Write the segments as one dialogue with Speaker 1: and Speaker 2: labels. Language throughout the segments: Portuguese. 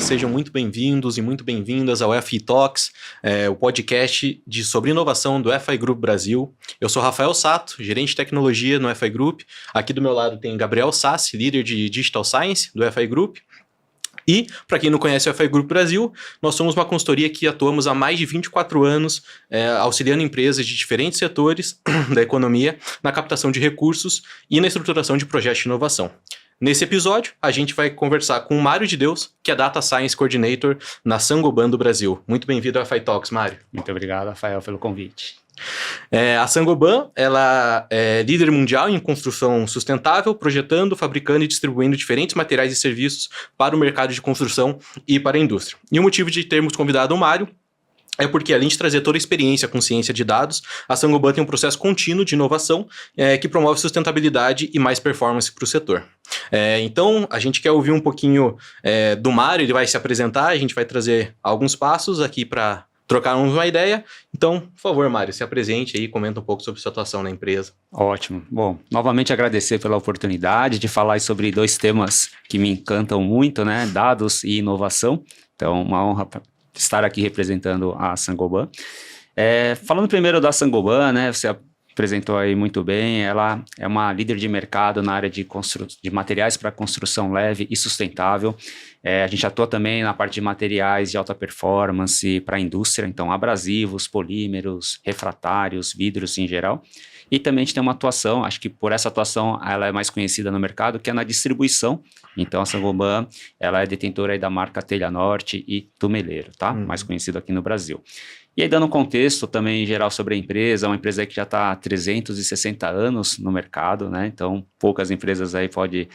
Speaker 1: sejam muito bem-vindos e muito bem-vindas ao FI Talks, o podcast sobre inovação do FI Group Brasil. Eu sou Rafael Sato, gerente de tecnologia no FI Group. Aqui do meu lado tem Gabriel Sassi, líder de Digital Science do FI Group. E, para quem não conhece o FI Group Brasil, nós somos uma consultoria que atuamos há mais de 24 anos, auxiliando empresas de diferentes setores da economia na captação de recursos e na estruturação de projetos de inovação. Nesse episódio, a gente vai conversar com o Mário de Deus, que é Data Science Coordinator na Saint-Gobain do Brasil. Muito bem-vindo ao FI Talks, Mário.
Speaker 2: Muito obrigado, Rafael, pelo convite.
Speaker 1: A Saint-Gobain, ela é líder mundial em construção sustentável, projetando, fabricando e distribuindo diferentes materiais e serviços para o mercado de construção e para a indústria. E o motivo de termos convidado o Mário é porque, além de trazer toda a experiência com ciência de dados, a Saint-Gobain tem um processo contínuo de inovação que promove sustentabilidade e mais performance para o setor. Então, a gente quer ouvir um pouquinho do Mário, ele vai se apresentar, a gente vai trazer alguns passos aqui para trocarmos uma ideia. Então, por favor, Mário, se apresente aí e comenta um pouco sobre sua atuação na empresa.
Speaker 2: Ótimo. Bom, novamente agradecer pela oportunidade de falar sobre dois temas que me encantam muito, né? Dados e inovação. Então, uma honra estar aqui representando a Saint-Gobain. Falando primeiro da Saint-Gobain, né? Você apresentou aí muito bem, ela é uma líder de mercado na área de materiais para construção leve e sustentável. A gente atua também na parte de materiais de alta performance para a indústria, então abrasivos, polímeros, refratários, vidros em geral. E também a gente tem uma atuação, acho que por essa atuação ela é mais conhecida no mercado, que é na distribuição. Então a Saint-Gobain, ela é detentora aí da marca Telha Norte e Tumeleiro, tá? Mais conhecido aqui no Brasil. E aí, dando um contexto também em geral sobre a empresa, uma empresa que já está há 360 anos no mercado, né? Então, poucas empresas aí podem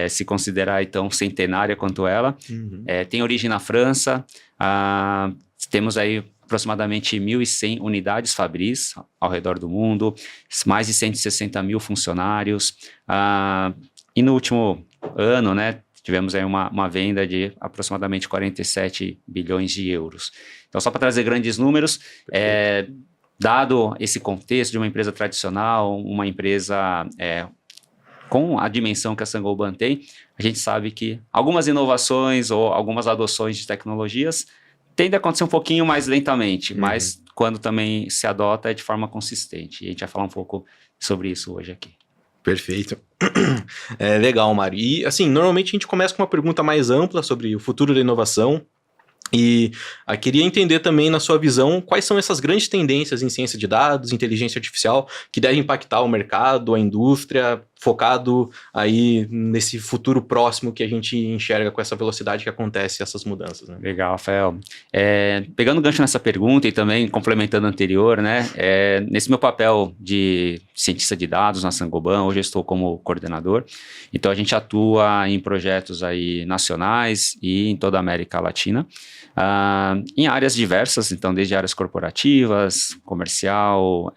Speaker 2: se considerar tão centenária quanto ela. Tem origem na França, temos aí aproximadamente 1.100 unidades fabris ao redor do mundo, mais de 160 mil funcionários. E no último ano, né? Tivemos aí uma venda de aproximadamente 47 bilhões de euros. Então, só para trazer grandes números, dado esse contexto de uma empresa tradicional, uma empresa com a dimensão que a Saint-Gobain tem, a gente sabe que algumas inovações ou algumas adoções de tecnologias tendem a acontecer um pouquinho mais lentamente, mas quando também se adota é de forma consistente. E a gente vai falar um pouco sobre isso hoje aqui.
Speaker 1: Perfeito. Legal, Mário. E, assim, normalmente a gente começa com uma pergunta mais ampla sobre o futuro da inovação. E queria entender também, na sua visão, quais são essas grandes tendências em ciência de dados, inteligência artificial, que devem impactar o mercado, a indústria, focado aí nesse futuro próximo que a gente enxerga com essa velocidade que acontece essas mudanças, né?
Speaker 2: Legal, Rafael. Pegando o gancho nessa pergunta e também complementando a anterior, né? Nesse meu papel de cientista de dados na Saint-Gobain, hoje eu estou como coordenador. Então, a gente atua em projetos aí nacionais e em toda a América Latina, em áreas diversas, então desde áreas corporativas, comercial,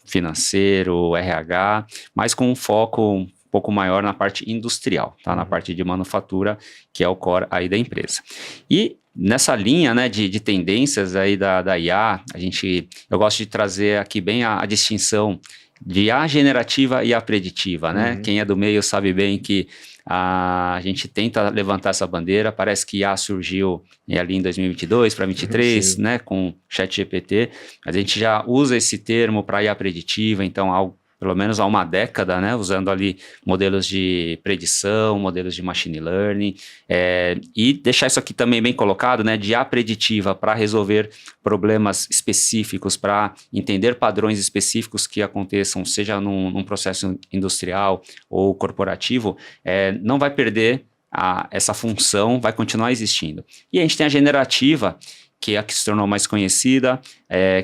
Speaker 2: financeiro, RH, mas com um foco um pouco maior na parte industrial, tá? Na parte de manufatura, que é o core aí da empresa. E nessa linha, né, de tendências aí da IA, eu gosto de trazer aqui bem a distinção de IA generativa e IA preditiva, né? Quem é do meio sabe bem que a gente tenta levantar essa bandeira, parece que IA surgiu ali em 2022 para 2023, né, com ChatGPT, mas a gente já usa esse termo para IA preditiva, então pelo menos há uma década, né, usando ali modelos de predição, modelos de machine learning, e deixar isso aqui também bem colocado, né, de IA preditiva para resolver problemas específicos, para entender padrões específicos que aconteçam, seja num processo industrial ou corporativo, não vai perder essa função, vai continuar existindo. E a gente tem a generativa, que é a que se tornou mais conhecida,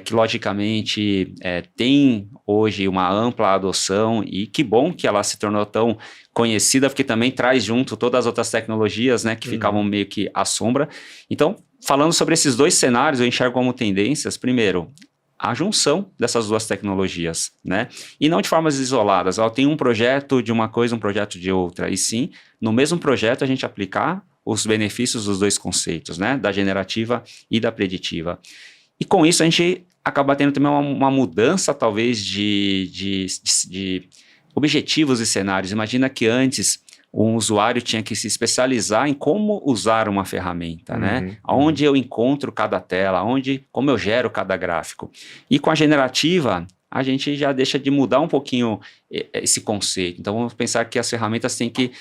Speaker 2: que logicamente tem hoje uma ampla adoção, e que bom que ela se tornou tão conhecida, porque também traz junto todas as outras tecnologias, né, que ficavam meio que à sombra. Então, falando sobre esses dois cenários, eu enxergo como tendências, primeiro, a junção dessas duas tecnologias, né? E não de formas isoladas. Tem um projeto de uma coisa, um projeto de outra, e sim, no mesmo projeto a gente aplicar os benefícios dos dois conceitos, né? Da generativa e da preditiva. E com isso a gente acaba tendo também uma mudança, talvez, de objetivos e cenários. Imagina que antes um usuário tinha que se especializar em como usar uma ferramenta, né? Onde eu encontro cada tela, como eu gero cada gráfico. E com a generativa, a gente já deixa de mudar um pouquinho esse conceito. Então, vamos pensar que as ferramentas têm que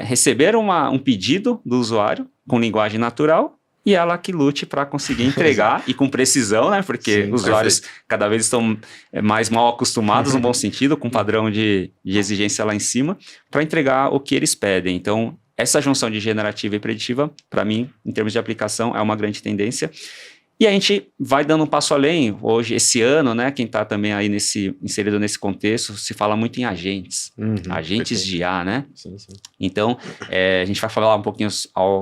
Speaker 2: receber um pedido do usuário com linguagem natural e ela que lute para conseguir entregar e com precisão, né? Porque os usuários cada vez estão mais mal acostumados, no bom sentido, com padrão de exigência lá em cima, para entregar o que eles pedem. Então, essa junção de generativa e preditiva, para mim, em termos de aplicação, é uma grande tendência. E a gente vai dando um passo além. Hoje, esse ano, né, quem está também aí inserido nesse contexto, se fala muito em agentes. Agentes de IA, né?
Speaker 1: Sim, sim.
Speaker 2: Então, a gente vai falar um pouquinho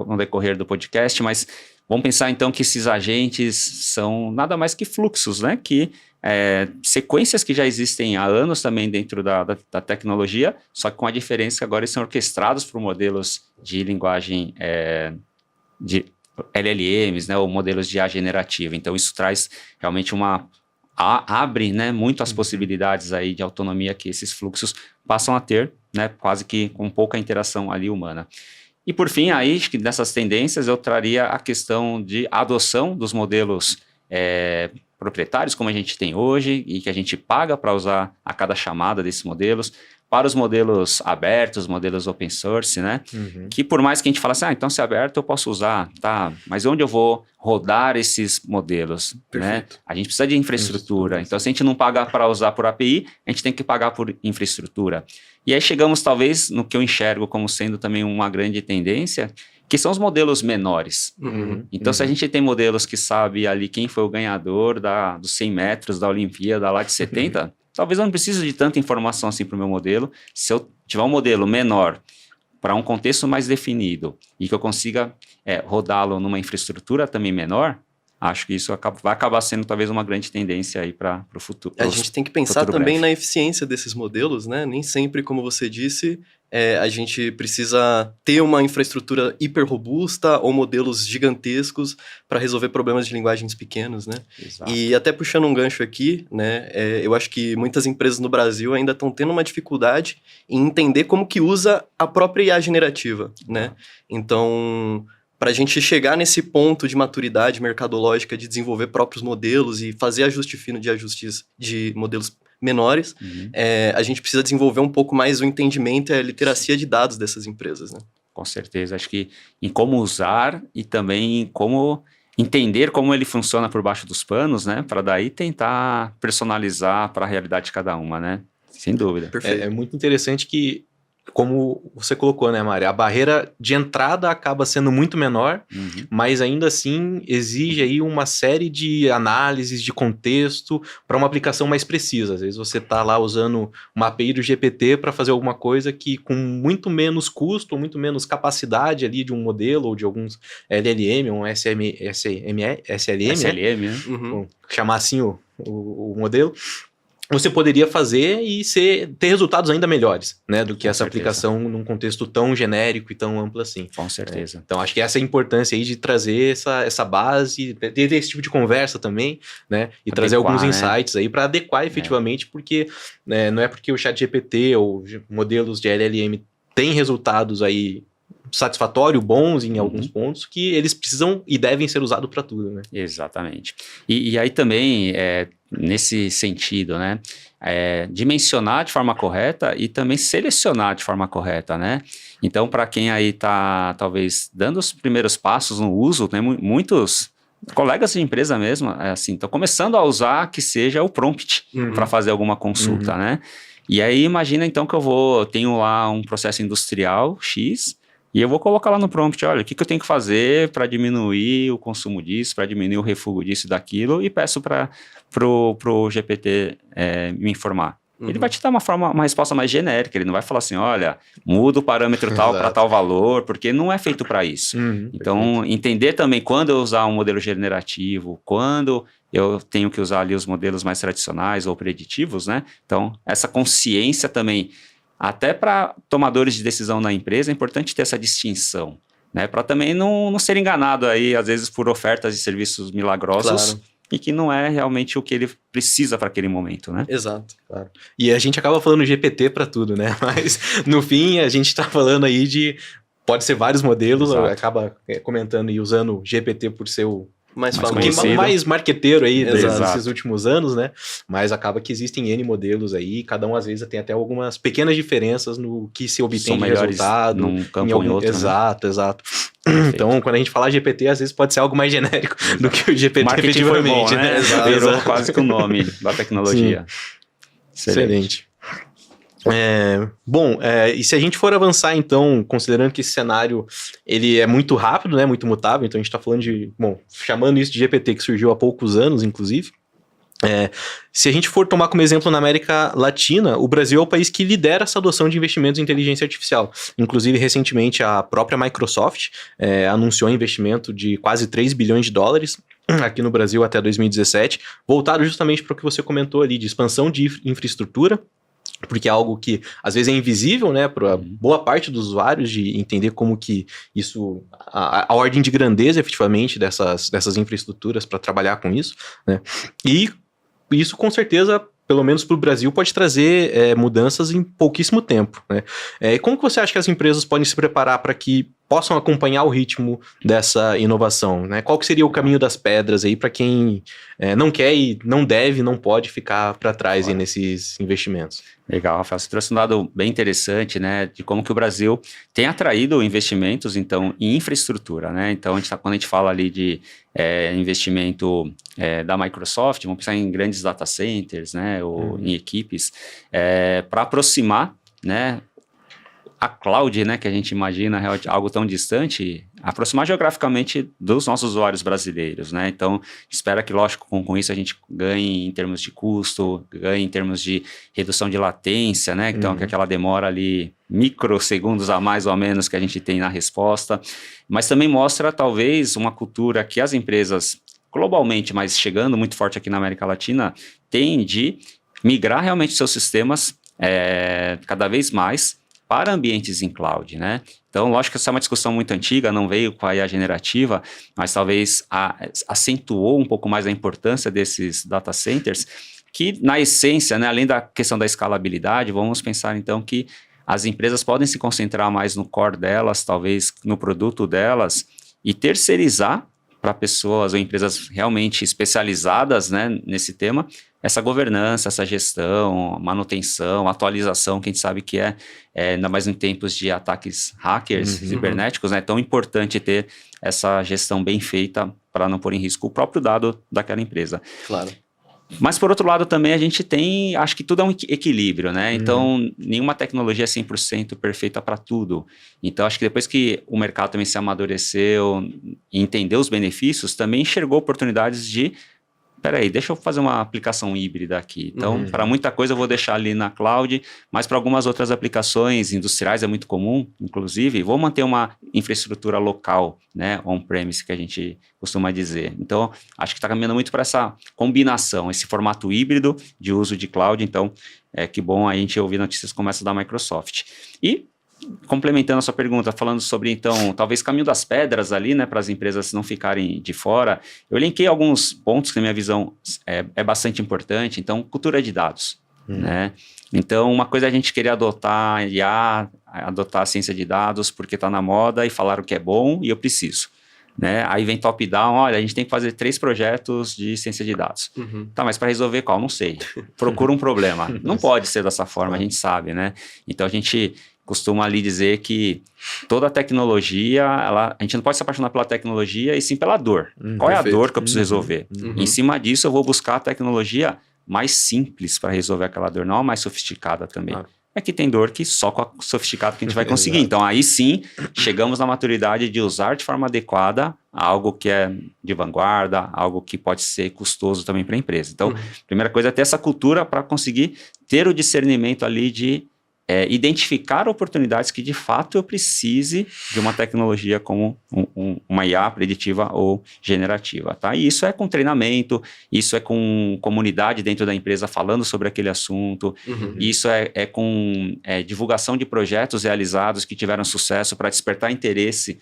Speaker 2: no decorrer do podcast, mas vamos pensar então que esses agentes são nada mais que fluxos, né? Que sequências que já existem há anos também dentro da tecnologia, só que com a diferença que agora eles são orquestrados por modelos de linguagem de LLMs, né, ou modelos de IA generativa. Então, isso traz realmente abre, né, muito as possibilidades aí de autonomia que esses fluxos passam a ter, né, quase que com pouca interação ali humana. E por fim, aí, acho que nessas tendências eu traria a questão de adoção dos modelos proprietários, como a gente tem hoje, e que a gente paga para usar a cada chamada desses modelos, para os modelos abertos, modelos open source, né? Que por mais que a gente fale assim, então se é aberto eu posso usar, tá? Mas onde eu vou rodar esses modelos, né? A gente precisa de infraestrutura. Então, se a gente não pagar para usar por API, a gente tem que pagar por infraestrutura. E aí chegamos talvez no que eu enxergo como sendo também uma grande tendência, que são os modelos menores. Então, se a gente tem modelos que sabe ali quem foi o ganhador dos 100 metros da Olimpíada lá de 70, talvez eu não precise de tanta informação assim para o meu modelo. Se eu tiver um modelo menor para um contexto mais definido e que eu consiga rodá-lo numa infraestrutura também menor, acho que isso vai acabar sendo talvez uma grande tendência aí para o futuro.
Speaker 3: A gente tem que pensar também na eficiência desses modelos, né? Nem sempre, como você disse, a gente precisa ter uma infraestrutura hiper robusta ou modelos gigantescos para resolver problemas de linguagens pequenos, né?
Speaker 2: Exato.
Speaker 3: E até puxando um gancho aqui, né? Eu acho que muitas empresas no Brasil ainda estão tendo uma dificuldade em entender como que usa a própria IA generativa, né? Então, para a gente chegar nesse ponto de maturidade mercadológica de desenvolver próprios modelos e fazer ajuste fino de ajustes de modelos menores, a gente precisa desenvolver um pouco mais o entendimento e a literacia de dados dessas empresas, né?
Speaker 2: Com certeza. Acho que em como usar e também em como entender como ele funciona por baixo dos panos, né? Para daí tentar personalizar para a realidade de cada uma, né? Sem dúvida.
Speaker 3: Perfeito.
Speaker 1: É muito interessante que, como você colocou, né, Mari? A barreira de entrada acaba sendo muito menor, mas ainda assim exige aí uma série de análises de contexto para uma aplicação mais precisa. Às vezes você está lá usando uma API do GPT para fazer alguma coisa que com muito menos custo, muito menos capacidade ali de um modelo ou de alguns LLM, um SLM,
Speaker 2: né?
Speaker 1: Vamos chamar assim o modelo. Você poderia fazer e ter resultados ainda melhores, né, do que essa aplicação num contexto tão genérico e tão amplo assim.
Speaker 2: Com certeza.
Speaker 1: Então, acho que essa é a importância aí de trazer essa base, ter esse tipo de conversa também, né, e trazer alguns insights aí para adequar efetivamente, porque não é porque o ChatGPT ou modelos de LLM têm resultados aí satisfatórios, bons em alguns pontos, que eles precisam e devem ser usados para tudo, né?
Speaker 2: Exatamente. E aí também, nesse sentido, né, dimensionar de forma correta e também selecionar de forma correta, né? Então, para quem aí está, talvez, dando os primeiros passos no uso, né, muitos colegas de empresa mesmo, assim, estão começando a usar que seja o prompt para fazer alguma consulta, né? E aí, imagina então que eu tenho lá um processo industrial X, e eu vou colocar lá no prompt, olha, o que eu tenho que fazer para diminuir o consumo disso, para diminuir o refúgio disso e daquilo, e peço para o GPT me informar. Ele vai te dar uma resposta mais genérica, ele não vai falar assim, olha, muda o parâmetro tal para tal valor, porque não é feito para isso. Então, entender também quando eu usar um modelo generativo, quando eu tenho que usar ali os modelos mais tradicionais ou preditivos, né? Então, essa consciência também, até para tomadores de decisão na empresa, é importante ter essa distinção, né? Para também não ser enganado aí, às vezes, por ofertas de serviços milagrosos e que não é realmente o que ele precisa para aquele momento, né?
Speaker 3: Exato.
Speaker 1: Claro. E a gente acaba falando GPT para tudo, né? Mas no fim a gente tá falando aí pode ser vários modelos,
Speaker 2: Exato.
Speaker 1: acaba comentando e usando GPT por ser o
Speaker 3: Mais
Speaker 2: Mais
Speaker 3: famoso.
Speaker 2: conhecido.
Speaker 1: mais marqueteiro aí
Speaker 3: Exato.
Speaker 1: desses últimos anos, né? Mas acaba que existem N modelos aí, cada um às vezes tem até algumas pequenas diferenças no que se obtém
Speaker 2: São
Speaker 1: de
Speaker 2: melhores
Speaker 1: resultado.
Speaker 2: num campo ou em outro, né?
Speaker 1: Exato, exato.
Speaker 2: Perfeito.
Speaker 1: Então, quando a gente falar GPT, às vezes pode ser algo mais genérico do que o GPT
Speaker 2: Marketing foi bom,
Speaker 1: efetivamente,
Speaker 2: né?
Speaker 3: Exato.
Speaker 2: Virou quase que o nome da tecnologia.
Speaker 1: Excelente. E se a gente for avançar, então, considerando que esse cenário ele é muito rápido, né, muito mutável, então a gente está falando chamando isso de GPT, que surgiu há poucos anos, inclusive. Se a gente for tomar como exemplo na América Latina, o Brasil é o país que lidera essa adoção de investimentos em inteligência artificial. Inclusive, recentemente, a própria Microsoft anunciou um investimento de quase 3 bilhões de dólares aqui no Brasil até 2017, voltado justamente para o que você comentou ali, de expansão de infraestrutura, porque é algo que às vezes é invisível, né, para boa parte dos usuários de entender como que isso, a ordem de grandeza efetivamente dessas infraestruturas para trabalhar com isso, né, e isso com certeza, pelo menos para o Brasil, pode trazer mudanças em pouquíssimo tempo, né. E como que você acha que as empresas podem se preparar para que possam acompanhar o ritmo dessa inovação, né? Qual que seria o caminho das pedras aí para quem não quer e não deve, não pode ficar para trás aí nesses investimentos?
Speaker 2: Legal, Rafael. Você trouxe um dado bem interessante, né, de como que o Brasil tem atraído investimentos, então, em infraestrutura, né? Então, quando a gente fala ali de investimento da Microsoft, vamos pensar em grandes data centers, né, ou em equipes, para aproximar, né, a cloud, né, que a gente imagina algo tão distante, aproximar geograficamente dos nossos usuários brasileiros, né? Então, espera que, lógico, com isso a gente ganhe em termos de custo, ganhe em termos de redução de latência, né? Então, que aquela demora ali, microsegundos a mais ou a menos que a gente tem na resposta, mas também mostra, talvez, uma cultura que as empresas, globalmente, mas chegando muito forte aqui na América Latina, têm de migrar realmente seus sistemas cada vez mais para ambientes em cloud, né? Então, lógico que essa é uma discussão muito antiga, não veio com a IA generativa, mas talvez acentuou um pouco mais a importância desses data centers, que na essência, né, além da questão da escalabilidade, vamos pensar então que as empresas podem se concentrar mais no core delas, talvez no produto delas, e terceirizar para pessoas ou empresas realmente especializadas, né, nesse tema, essa governança, essa gestão, manutenção, atualização, que a gente sabe que ainda mais em tempos de ataques hackers cibernéticos, né, é tão importante ter essa gestão bem feita para não pôr em risco o próprio dado daquela empresa.
Speaker 3: Claro.
Speaker 2: Mas, por outro lado, também a gente tem, acho que tudo é um equilíbrio, né? Então, nenhuma tecnologia é 100% perfeita para tudo. Então, acho que depois que o mercado também se amadureceu e entendeu os benefícios, também enxergou oportunidades de, peraí, deixa eu fazer uma aplicação híbrida aqui. Então, para muita coisa eu vou deixar ali na cloud, mas para algumas outras aplicações industriais é muito comum, inclusive, vou manter uma infraestrutura local, né, on-premise, que a gente costuma dizer. Então, acho que está caminhando muito para essa combinação, esse formato híbrido de uso de cloud. Então, que bom a gente ouvir notícias como essa da Microsoft. E, complementando a sua pergunta, falando sobre, então, talvez caminho das pedras ali, né, para as empresas não ficarem de fora, eu elenquei alguns pontos que, na minha visão, é bastante importante. Então, cultura de dados, né? Então, uma coisa é a gente querer adotar IA, adotar a ciência de dados porque está na moda e falar o que é bom e eu preciso, né? Aí vem top-down, olha, a gente tem que fazer 3 projetos de ciência de dados. Tá, mas para resolver qual? Não sei. Procura um problema. Não pode ser dessa forma, a gente sabe, né? Então, a gente costuma ali dizer que toda tecnologia, a gente não pode se apaixonar pela tecnologia e sim pela dor. Qual é a dor que eu preciso resolver? Em cima disso, eu vou buscar a tecnologia mais simples para resolver aquela dor, não a mais sofisticada também. É que tem dor que só com a sofisticada que a gente vai conseguir. Então, aí sim, chegamos na maturidade de usar de forma adequada algo que é de vanguarda, algo que pode ser custoso também para a empresa. Então, primeira coisa é ter essa cultura para conseguir ter o discernimento ali de identificar oportunidades que de fato eu precise de uma tecnologia como uma IA preditiva ou generativa, tá? E isso é com treinamento, isso é com comunidade dentro da empresa falando sobre aquele assunto, isso é com divulgação de projetos realizados que tiveram sucesso para despertar interesse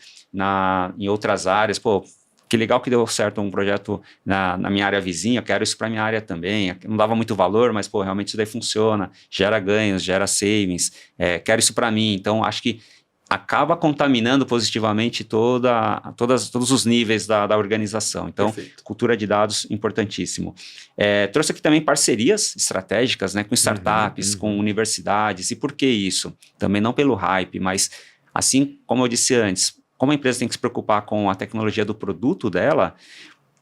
Speaker 2: em outras áreas. Pô, que legal que deu certo um projeto na minha área vizinha, eu quero isso para minha área também. Não dava muito valor, mas pô, realmente isso daí funciona, gera ganhos, gera savings, quero isso para mim. Então, acho que acaba contaminando positivamente todos os níveis da organização. Então,
Speaker 3: Perfeito.
Speaker 2: cultura de dados, importantíssimo. Trouxe aqui também parcerias estratégicas, né, com startups, com universidades. E por que isso? Também não pelo hype, mas assim como eu disse antes, como a empresa tem que se preocupar com a tecnologia do produto dela,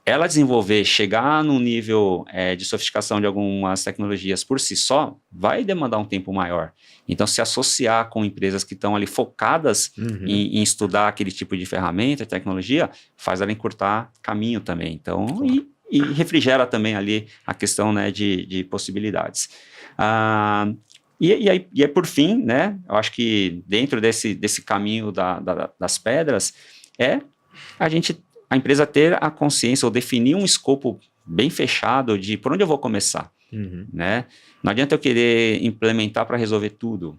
Speaker 2: ela desenvolver, chegar num nível de sofisticação de algumas tecnologias por si só, vai demandar um tempo maior. Então, se associar com empresas que estão ali focadas em estudar aquele tipo de ferramenta, tecnologia, faz ela encurtar caminho também. Então, e refrigera também ali a questão, né, de possibilidades. E aí, por fim, né, eu acho que dentro desse caminho das pedras, a empresa ter a consciência ou definir um escopo bem fechado de por onde eu vou começar, né? Não adianta eu querer implementar para resolver tudo.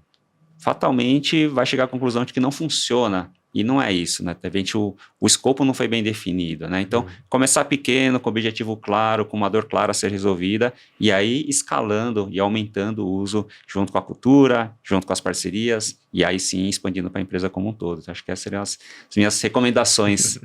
Speaker 2: Fatalmente vai chegar à conclusão de que não funciona. E não é isso, né? De repente o escopo não foi bem definido, né? Então, começar pequeno, com objetivo claro, com uma dor clara a ser resolvida, e aí escalando e aumentando o uso junto com a cultura, junto com as parcerias, e aí sim expandindo para a empresa como um todo. Então, acho que essas seriam as minhas recomendações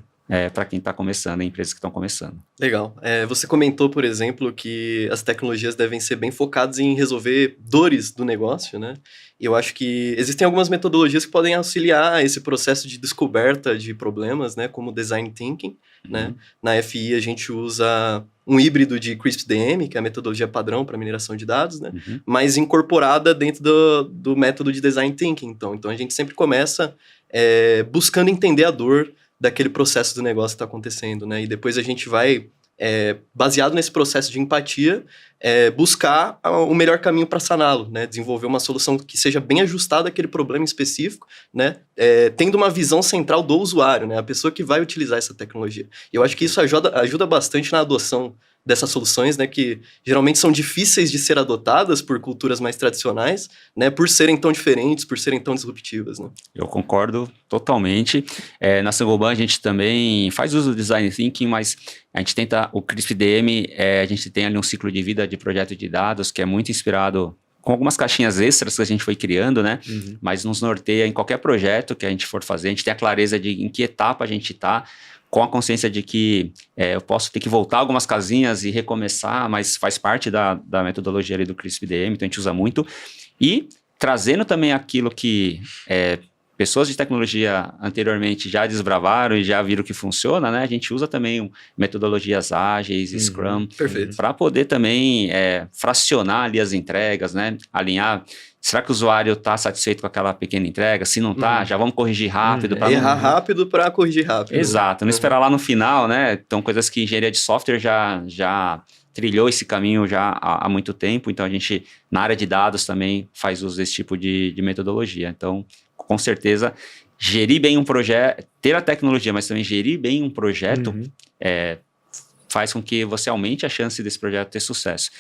Speaker 2: para quem está começando, empresas que estão começando.
Speaker 3: Legal. Você comentou, por exemplo, que as tecnologias devem ser bem focadas em resolver dores do negócio, né? E eu acho que existem algumas metodologias que podem auxiliar esse processo de descoberta de problemas, né? Como Design Thinking, né? Na FI, a gente usa um híbrido de CRISP-DM, que é a metodologia padrão para mineração de dados, né? Mas incorporada dentro do método de Design Thinking. Então a gente sempre começa buscando entender a dor daquele processo do negócio que está acontecendo, né? E depois a gente vai, baseado nesse processo de empatia, buscar o melhor caminho para saná-lo, né? Desenvolver uma solução que seja bem ajustada àquele problema específico, né? Tendo uma visão central do usuário, né? A pessoa que vai utilizar essa tecnologia. E eu acho que isso ajuda bastante na adoção dessas soluções, né, que geralmente são difíceis de ser adotadas por culturas mais tradicionais, né, por serem tão diferentes, por serem tão disruptivas, né?
Speaker 2: Eu concordo totalmente. Na Saint-Gobain a gente também faz uso do Design Thinking, mas a gente tenta, o CRISP-DM, a gente tem ali um ciclo de vida de projeto de dados que é muito inspirado com algumas caixinhas extras que a gente foi criando, né? Mas nos norteia em qualquer projeto que a gente for fazer, a gente tem a clareza de em que etapa a gente está, com a consciência de que eu posso ter que voltar algumas casinhas e recomeçar, mas faz parte da metodologia ali do CRISP-DM, então a gente usa muito. E trazendo também aquilo que pessoas de tecnologia anteriormente já desbravaram e já viram que funciona, né? A gente usa também metodologias ágeis, Scrum, para poder também fracionar ali as entregas, né? Alinhar. Será que o usuário está satisfeito com aquela pequena entrega? Se não está, já vamos corrigir rápido.
Speaker 3: Errar rápido para corrigir rápido.
Speaker 2: Exato, não esperar lá no final, né? Então, coisas que engenharia de software já trilhou esse caminho já há muito tempo. Então, a gente, na área de dados, também faz uso desse tipo de metodologia. Então, com certeza, gerir bem um projeto, ter a tecnologia, mas também gerir bem um projeto faz com que você aumente a chance desse projeto ter sucesso.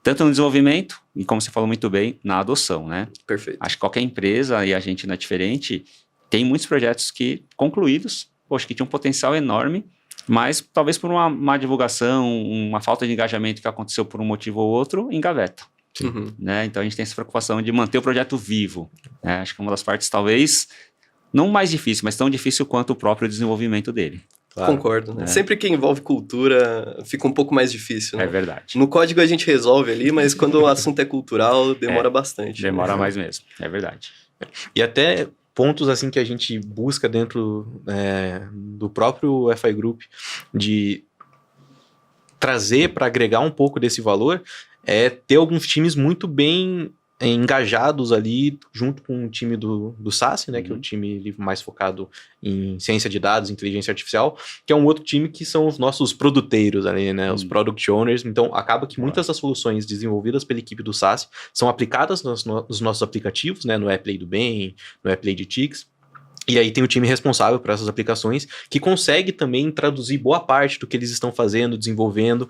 Speaker 2: Tanto no desenvolvimento, e como você falou muito bem, na adoção, né?
Speaker 3: Perfeito.
Speaker 2: Acho que qualquer empresa, e a gente não é diferente, tem muitos projetos concluídos, que tinham um potencial enorme, mas talvez por uma má divulgação, uma falta de engajamento que aconteceu por um motivo ou outro, engaveta. Né? Então a gente tem essa preocupação de manter o projeto vivo. Né? Acho que é uma das partes, talvez, não mais difícil, mas tão difícil quanto o próprio desenvolvimento dele.
Speaker 3: Claro. Concordo. Né? Sempre que envolve cultura, fica um pouco mais difícil. Né?
Speaker 2: É verdade.
Speaker 3: No código a gente resolve ali, mas quando o assunto é cultural, demora bastante.
Speaker 2: Demora mais mesmo, é verdade.
Speaker 1: E até pontos assim que a gente busca dentro do próprio FI Group de trazer para agregar um pouco desse valor é ter alguns times muito bem engajados ali junto com o time do SASE, né, que é o time mais focado em ciência de dados, inteligência artificial, que é um outro time que são os nossos produteiros ali, né, os product owners. Então, acaba que muitas das soluções desenvolvidas pela equipe do SASE são aplicadas nos nossos aplicativos, né, no AppLay do Bem, no AppLay de Tix. E aí tem o time responsável por essas aplicações que consegue também traduzir boa parte do que eles estão fazendo, desenvolvendo,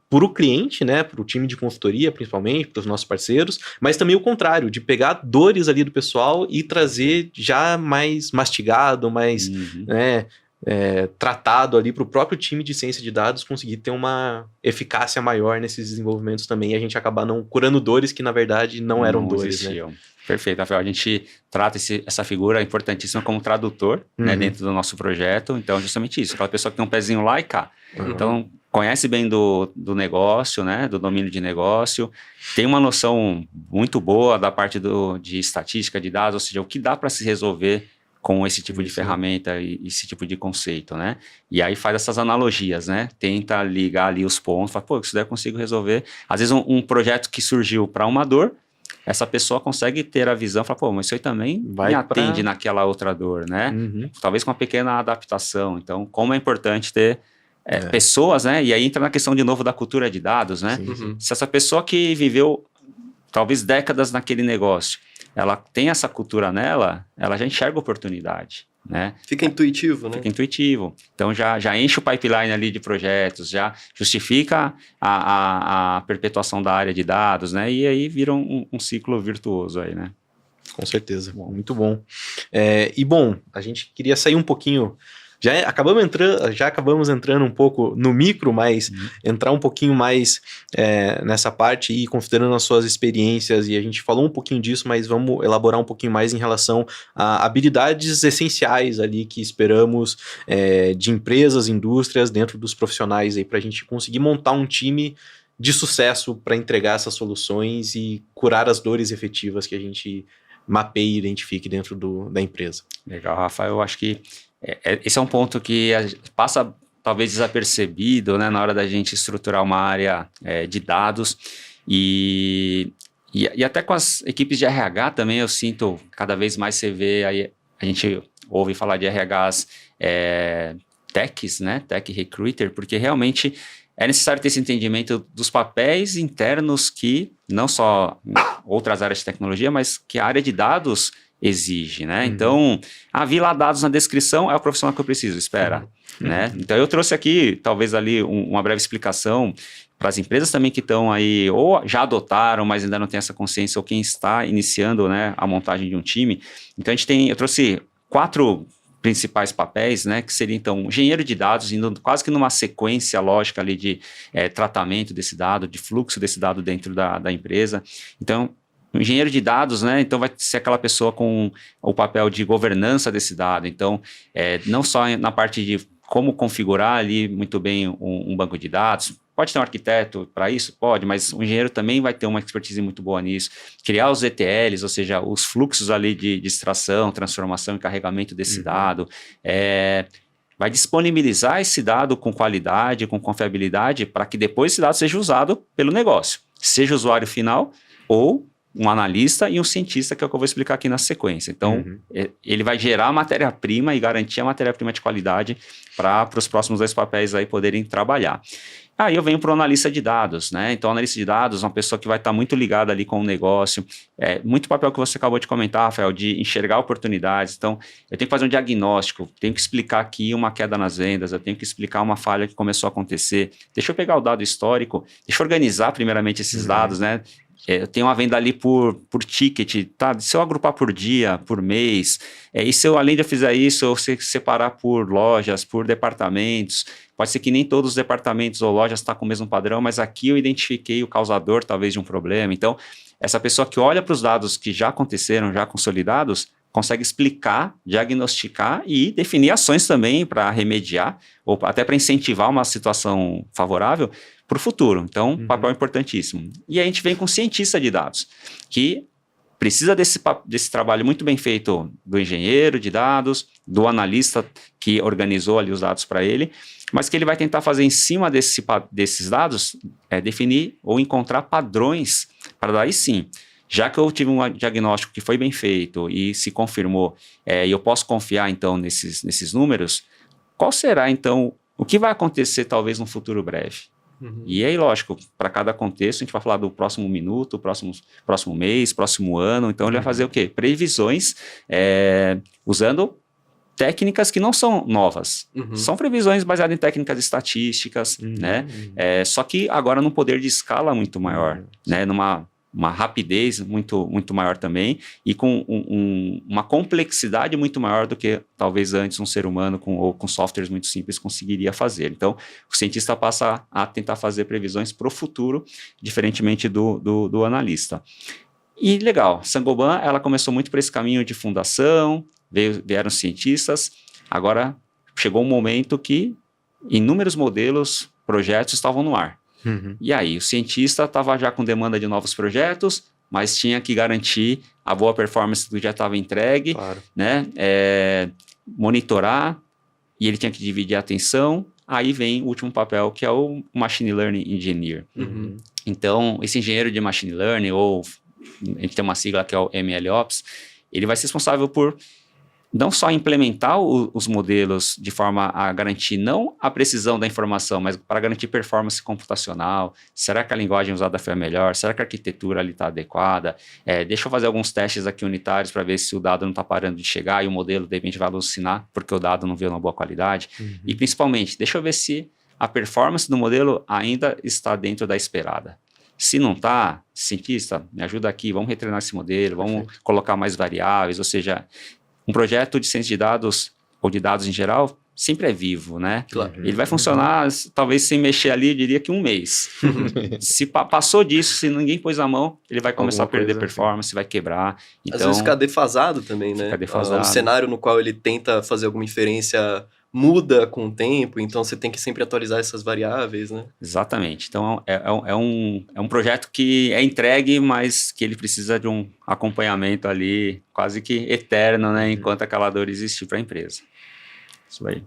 Speaker 1: para o cliente, né, para o time de consultoria, principalmente, para os nossos parceiros, mas também o contrário, de pegar dores ali do pessoal e trazer já mais mastigado, mais tratado ali para o próprio time de ciência de dados conseguir ter uma eficácia maior nesses desenvolvimentos também, e a gente acabar não curando dores que na verdade não eram dores,
Speaker 2: existiam. Né? Perfeito, Rafael. A gente trata essa figura importantíssima como tradutor, né, dentro do nosso projeto. Então, justamente isso. Aquela pessoa que tem um pezinho lá e cá. Então, conhece bem do negócio, né, do domínio de negócio, tem uma noção muito boa da parte de estatística, de dados, ou seja, o que dá para se resolver com esse tipo de ferramenta e esse tipo de conceito, né? E aí faz essas analogias, né? Tenta ligar ali os pontos, fala, pô, isso daí eu consigo resolver. Às vezes um projeto que surgiu para uma dor, essa pessoa consegue ter a visão, fala, pô, mas isso aí também me atende naquela outra dor, né? Talvez com uma pequena adaptação. Então, como é importante ter pessoas, né? E aí entra na questão de novo da cultura de dados, né? Se essa pessoa que viveu talvez décadas naquele negócio, ela tem essa cultura nela, ela já enxerga oportunidade, né?
Speaker 3: Fica intuitivo, né?
Speaker 2: Fica intuitivo. Então, já enche o pipeline ali de projetos, já justifica a perpetuação da área de dados, né? E aí vira um ciclo virtuoso aí, né?
Speaker 1: Com certeza. Muito bom. E, bom, a gente queria sair um pouquinho... Já acabamos entrando um pouco no micro, mas entrar um pouquinho mais nessa parte e considerando as suas experiências, e a gente falou um pouquinho disso, mas vamos elaborar um pouquinho mais em relação a habilidades essenciais ali que esperamos de empresas, indústrias, dentro dos profissionais aí, para a gente conseguir montar um time de sucesso para entregar essas soluções e curar as dores efetivas que a gente mapeie e identifique dentro da empresa.
Speaker 2: Legal, Rafael, eu acho que esse é um ponto que passa talvez desapercebido, né, na hora da gente estruturar uma área de dados e até com as equipes de RH também eu sinto cada vez mais você vê, aí a gente ouve falar de RHs techs, né, tech recruiter, porque realmente é necessário ter esse entendimento dos papéis internos que não só outras áreas de tecnologia, mas que a área de dados exige, né? Então, vi lá dados na descrição, é o profissional que eu preciso, espera, né? Então, eu trouxe aqui, talvez ali, uma breve explicação para as empresas também que estão aí, ou já adotaram, mas ainda não tem essa consciência, ou quem está iniciando, né, a montagem de um time. Então, eu trouxe 4 principais papéis, né, que seria, então, engenheiro de dados, indo quase que numa sequência lógica ali de tratamento desse dado, de fluxo desse dado dentro da empresa. Então, o engenheiro de dados, né, então vai ser aquela pessoa com o papel de governança desse dado. Então, não só na parte de como configurar ali muito bem um banco de dados, pode ter um arquiteto para isso? Pode, mas o engenheiro também vai ter uma expertise muito boa nisso. Criar os ETLs, ou seja, os fluxos ali de extração, transformação e carregamento desse dado. Vai disponibilizar esse dado com qualidade, com confiabilidade, para que depois esse dado seja usado pelo negócio. Seja o usuário final ou um analista e um cientista, que é o que eu vou explicar aqui na sequência. Então, ele vai gerar matéria-prima e garantir a matéria-prima de qualidade para os próximos 2 papéis aí poderem trabalhar. Aí eu venho para o analista de dados, né? Então, o analista de dados é uma pessoa que vai estar muito ligada ali com o negócio. Muito papel que você acabou de comentar, Rafael, de enxergar oportunidades. Então, eu tenho que fazer um diagnóstico, tenho que explicar aqui uma queda nas vendas, eu tenho que explicar uma falha que começou a acontecer. Deixa eu pegar o dado histórico, deixa eu organizar primeiramente esses dados, né? Eu tenho uma venda ali por ticket, tá? Se eu agrupar por dia, por mês, e se eu, além de eu fizer isso, eu separar por lojas, por departamentos, pode ser que nem todos os departamentos ou lojas estão com o mesmo padrão, mas aqui eu identifiquei o causador, talvez, de um problema. Então, essa pessoa que olha para os dados que já aconteceram, já consolidados, consegue explicar, diagnosticar e definir ações também para remediar, ou até para incentivar uma situação favorável para o futuro. Então, papel importantíssimo. E a gente vem com cientista de dados, que precisa desse trabalho muito bem feito do engenheiro de dados, do analista que organizou ali os dados para ele, mas que ele vai tentar fazer em cima desses dados, definir ou encontrar padrões para daí sim, já que eu tive um diagnóstico que foi bem feito e se confirmou, e eu posso confiar então nesses números, qual será então, o que vai acontecer talvez no futuro breve? E aí, lógico, para cada contexto, a gente vai falar do próximo minuto, próximo mês, próximo ano. Então, ele vai fazer o quê? Previsões usando técnicas que não são novas. São previsões baseadas em técnicas estatísticas, né? Só que agora num poder de escala muito maior, né? uma rapidez muito maior também e com uma complexidade muito maior do que talvez antes um ser humano ou com softwares muito simples conseguiria fazer. Então, o cientista passa a tentar fazer previsões para o futuro, diferentemente do analista. E legal, Saint-Gobain, ela começou muito por esse caminho de fundação, vieram cientistas, agora chegou um momento que inúmeros modelos, projetos estavam no ar. E aí, o cientista estava já com demanda de novos projetos, mas tinha que garantir a boa performance do que já estava entregue,
Speaker 1: Claro.
Speaker 2: né? Monitorar, e ele tinha que dividir a atenção. Aí vem o último papel, que é o Machine Learning Engineer. Então, esse engenheiro de Machine Learning, ou a gente tem uma sigla que é o MLOps, ele vai ser responsável por não só implementar os modelos de forma a garantir não a precisão da informação, mas para garantir performance computacional. Será que a linguagem usada foi a melhor? Será que a arquitetura ali está adequada? Deixa eu fazer alguns testes aqui unitários para ver se o dado não está parando de chegar e o modelo de repente vai alucinar porque o dado não veio uma boa qualidade. E principalmente, deixa eu ver se a performance do modelo ainda está dentro da esperada. Se não está, cientista, me ajuda aqui, vamos retreinar esse modelo, vamos colocar mais variáveis, ou seja, um projeto de ciência de dados, ou de dados em geral, sempre é vivo, né?
Speaker 3: Claro.
Speaker 2: Ele vai funcionar, talvez sem mexer ali, eu diria que um mês. Se passou disso, se ninguém pôs a mão, ele vai começar a perder performance, vai quebrar. Então,
Speaker 3: às vezes fica defasado também, né?
Speaker 2: Fica defasado.
Speaker 3: O cenário no qual ele tenta fazer alguma inferência muda com o tempo, então você tem que sempre atualizar essas variáveis, né?
Speaker 2: Exatamente. Então, é um projeto que é entregue, mas que ele precisa de um acompanhamento ali quase que eterno, né? Enquanto aquela dor existir para a empresa. Isso aí.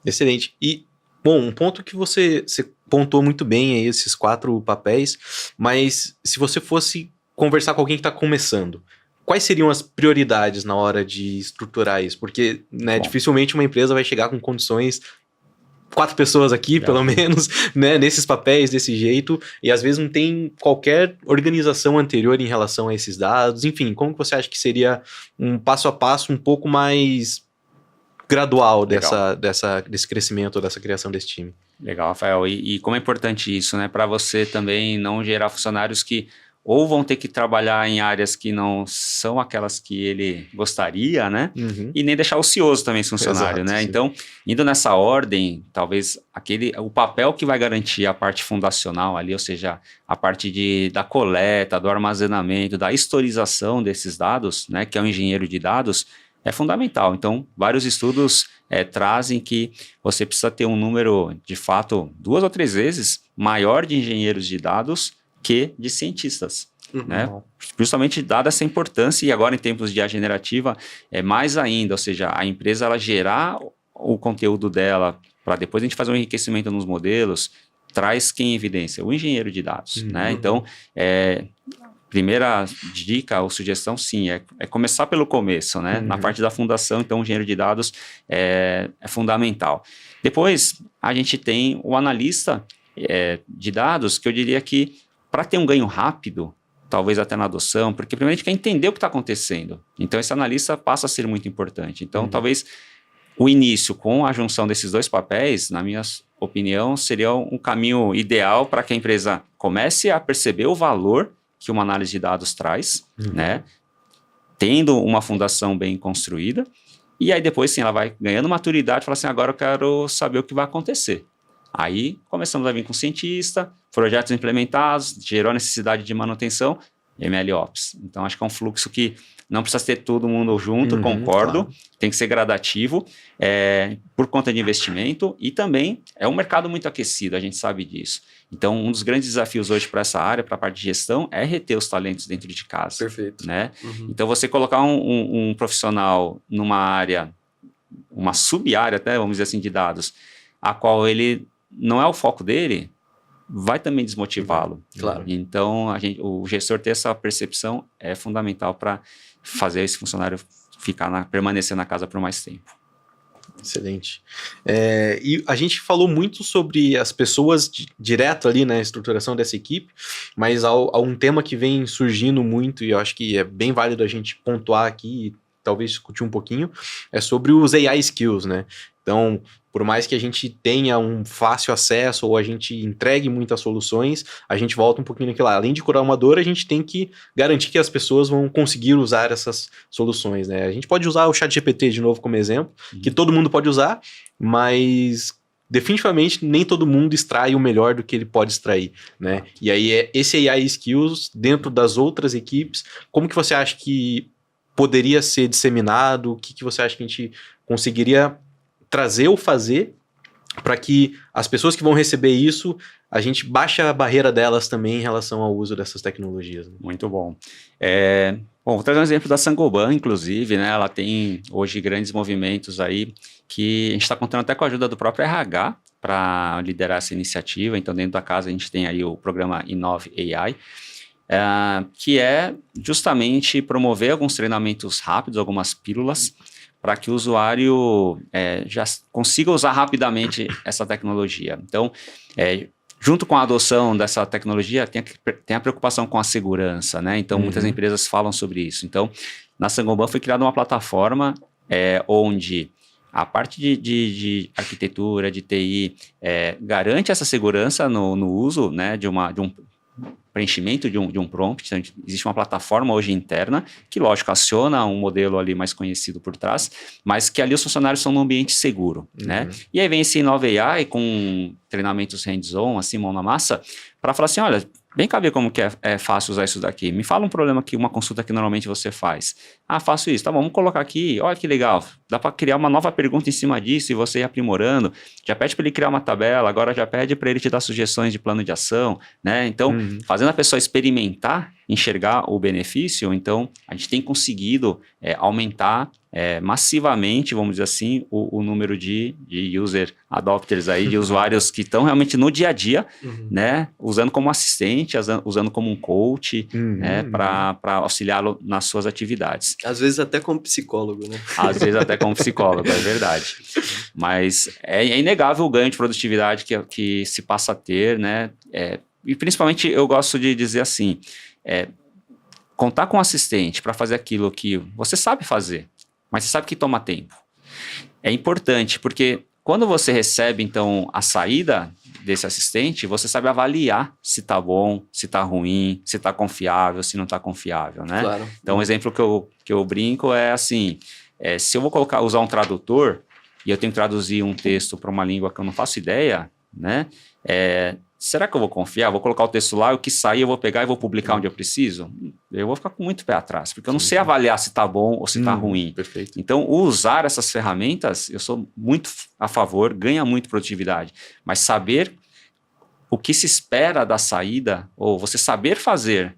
Speaker 1: Excelente. E, bom, um ponto que você pontuou muito bem aí, esses 4 papéis, mas se você fosse conversar com alguém que está começando, quais seriam as prioridades na hora de estruturar isso? Porque, né, dificilmente uma empresa vai chegar com condições, 4 pessoas aqui, pelo menos, né, nesses papéis, desse jeito, e às vezes não tem qualquer organização anterior em relação a esses dados. Enfim, como que você acha que seria um passo a passo um pouco mais gradual desse crescimento, dessa criação desse time?
Speaker 2: Legal, Rafael. E como é importante isso, né? Para você também não gerar funcionários que ou vão ter que trabalhar em áreas que não são aquelas que ele gostaria, né? E nem deixar ocioso também esse funcionário, né? Sim. Então, indo nessa ordem, talvez o papel que vai garantir a parte fundacional ali, ou seja, a parte da coleta, do armazenamento, da historização desses dados, né? Que é o engenheiro de dados, é fundamental. Então, vários estudos trazem que você precisa ter um número, de fato, 2 ou 3 vezes maior de engenheiros de dados que de cientistas, né? Justamente dada essa importância, e agora em tempos de IA generativa, mais ainda, ou seja, a empresa ela gerar o conteúdo dela para depois a gente fazer um enriquecimento nos modelos, traz quem em evidência? O engenheiro de dados, né? Então, primeira dica ou sugestão, sim, é começar pelo começo, né? Na parte da fundação, então, o engenheiro de dados é fundamental. Depois, a gente tem o analista de dados, que eu diria que para ter um ganho rápido, talvez até na adoção, porque primeiro a gente quer entender o que está acontecendo. Então, esse analista passa a ser muito importante. Então, talvez o início com a junção desses 2 papéis, na minha opinião, seria um caminho ideal para que a empresa comece a perceber o valor que uma análise de dados traz, né? Tendo uma fundação bem construída, e aí depois sim ela vai ganhando maturidade e fala assim, agora eu quero saber o que vai acontecer. Aí começamos a vir com cientista, projetos implementados, gerou necessidade de manutenção, MLOps. Então acho que é um fluxo que não precisa ter todo mundo junto, concordo, tem que ser gradativo, por conta de investimento, e também é um mercado muito aquecido, a gente sabe disso. Então um dos grandes desafios hoje para essa área, para a parte de gestão, é reter os talentos dentro de casa.
Speaker 3: Perfeito.
Speaker 2: Né? Então você colocar um profissional numa área, uma sub-área até, vamos dizer assim, de dados, a qual ele não é o foco dele, vai também desmotivá-lo.
Speaker 3: Claro.
Speaker 2: Então, o gestor ter essa percepção é fundamental para fazer esse funcionário permanecer na casa por mais tempo.
Speaker 1: Excelente. E a gente falou muito sobre as pessoas direto ali na estruturação dessa equipe, mas há um tema que vem surgindo muito e eu acho que é bem válido a gente pontuar aqui talvez discutir um pouquinho, é sobre os AI Skills, né? Então, por mais que a gente tenha um fácil acesso ou a gente entregue muitas soluções, a gente volta um pouquinho naquilo lá. Além de curar uma dor, a gente tem que garantir que as pessoas vão conseguir usar essas soluções, né? A gente pode usar o ChatGPT de novo como exemplo, que todo mundo pode usar, mas definitivamente nem todo mundo extrai o melhor do que ele pode extrair, né? E aí esse AI Skills dentro das outras equipes, como que você acha que poderia ser disseminado? O que você acha que a gente conseguiria trazer ou fazer para que as pessoas que vão receber isso, a gente baixe a barreira delas também em relação ao uso dessas tecnologias? Né?
Speaker 2: Muito bom. Bom, vou trazer um exemplo da Saint-Gobain, inclusive, né? Ela tem hoje grandes movimentos aí que a gente está contando até com a ajuda do próprio RH para liderar essa iniciativa. Então, dentro da casa, a gente tem aí o programa Inove AI, que é justamente promover alguns treinamentos rápidos, algumas pílulas, para que o usuário já consiga usar rapidamente essa tecnologia. Então, junto com a adoção dessa tecnologia, tem a preocupação com a segurança, né? Então, muitas empresas falam sobre isso. Então, na Saint-Gobain foi criada uma plataforma onde a parte de arquitetura, de TI, garante essa segurança no uso, né, de um preenchimento de um prompt. Então, existe uma plataforma hoje interna que, lógico, aciona um modelo ali mais conhecido por trás, mas que ali os funcionários são num ambiente seguro, né? E aí vem esse Inove AI com treinamentos hands-on, assim, mão na massa, para falar assim, olha, vem cá ver como que é fácil usar isso daqui. Me fala um problema que uma consulta que normalmente você faz. Ah, faço isso. Tá bom, vamos colocar aqui. Olha que legal. Dá para criar uma nova pergunta em cima disso e você ir aprimorando. Já pede para ele criar uma tabela, agora já pede para ele te dar sugestões de plano de ação, né? Então, fazendo a pessoa experimentar, enxergar o benefício, então a gente tem conseguido aumentar massivamente, vamos dizer assim, o número de user adopters aí, de usuários que estão realmente no dia a dia, né, usando como assistente, usando como um coach, né, para auxiliá-lo nas suas atividades.
Speaker 3: Às vezes até como psicólogo, né?
Speaker 2: Às vezes até como psicólogo, é verdade. Mas é inegável o ganho de produtividade que se passa a ter, né, e principalmente eu gosto de dizer assim, contar com um assistente para fazer aquilo que você sabe fazer, mas você sabe que toma tempo. É importante, porque quando você recebe, então, a saída desse assistente, você sabe avaliar se está bom, se está ruim, se está confiável, se não está confiável, né?
Speaker 3: Claro.
Speaker 2: Então, um exemplo que eu brinco é assim, se eu vou usar um tradutor e eu tenho que traduzir um texto para uma língua que eu não faço ideia, né? Será que eu vou confiar? Vou colocar o texto lá, o que sair eu vou pegar e vou publicar onde eu preciso? Eu vou ficar com muito pé atrás, porque eu não sei avaliar se está bom ou se está ruim.
Speaker 1: Perfeito.
Speaker 2: Então, usar essas ferramentas, eu sou muito a favor, ganha muito produtividade. Mas saber o que se espera da saída, ou você saber fazer,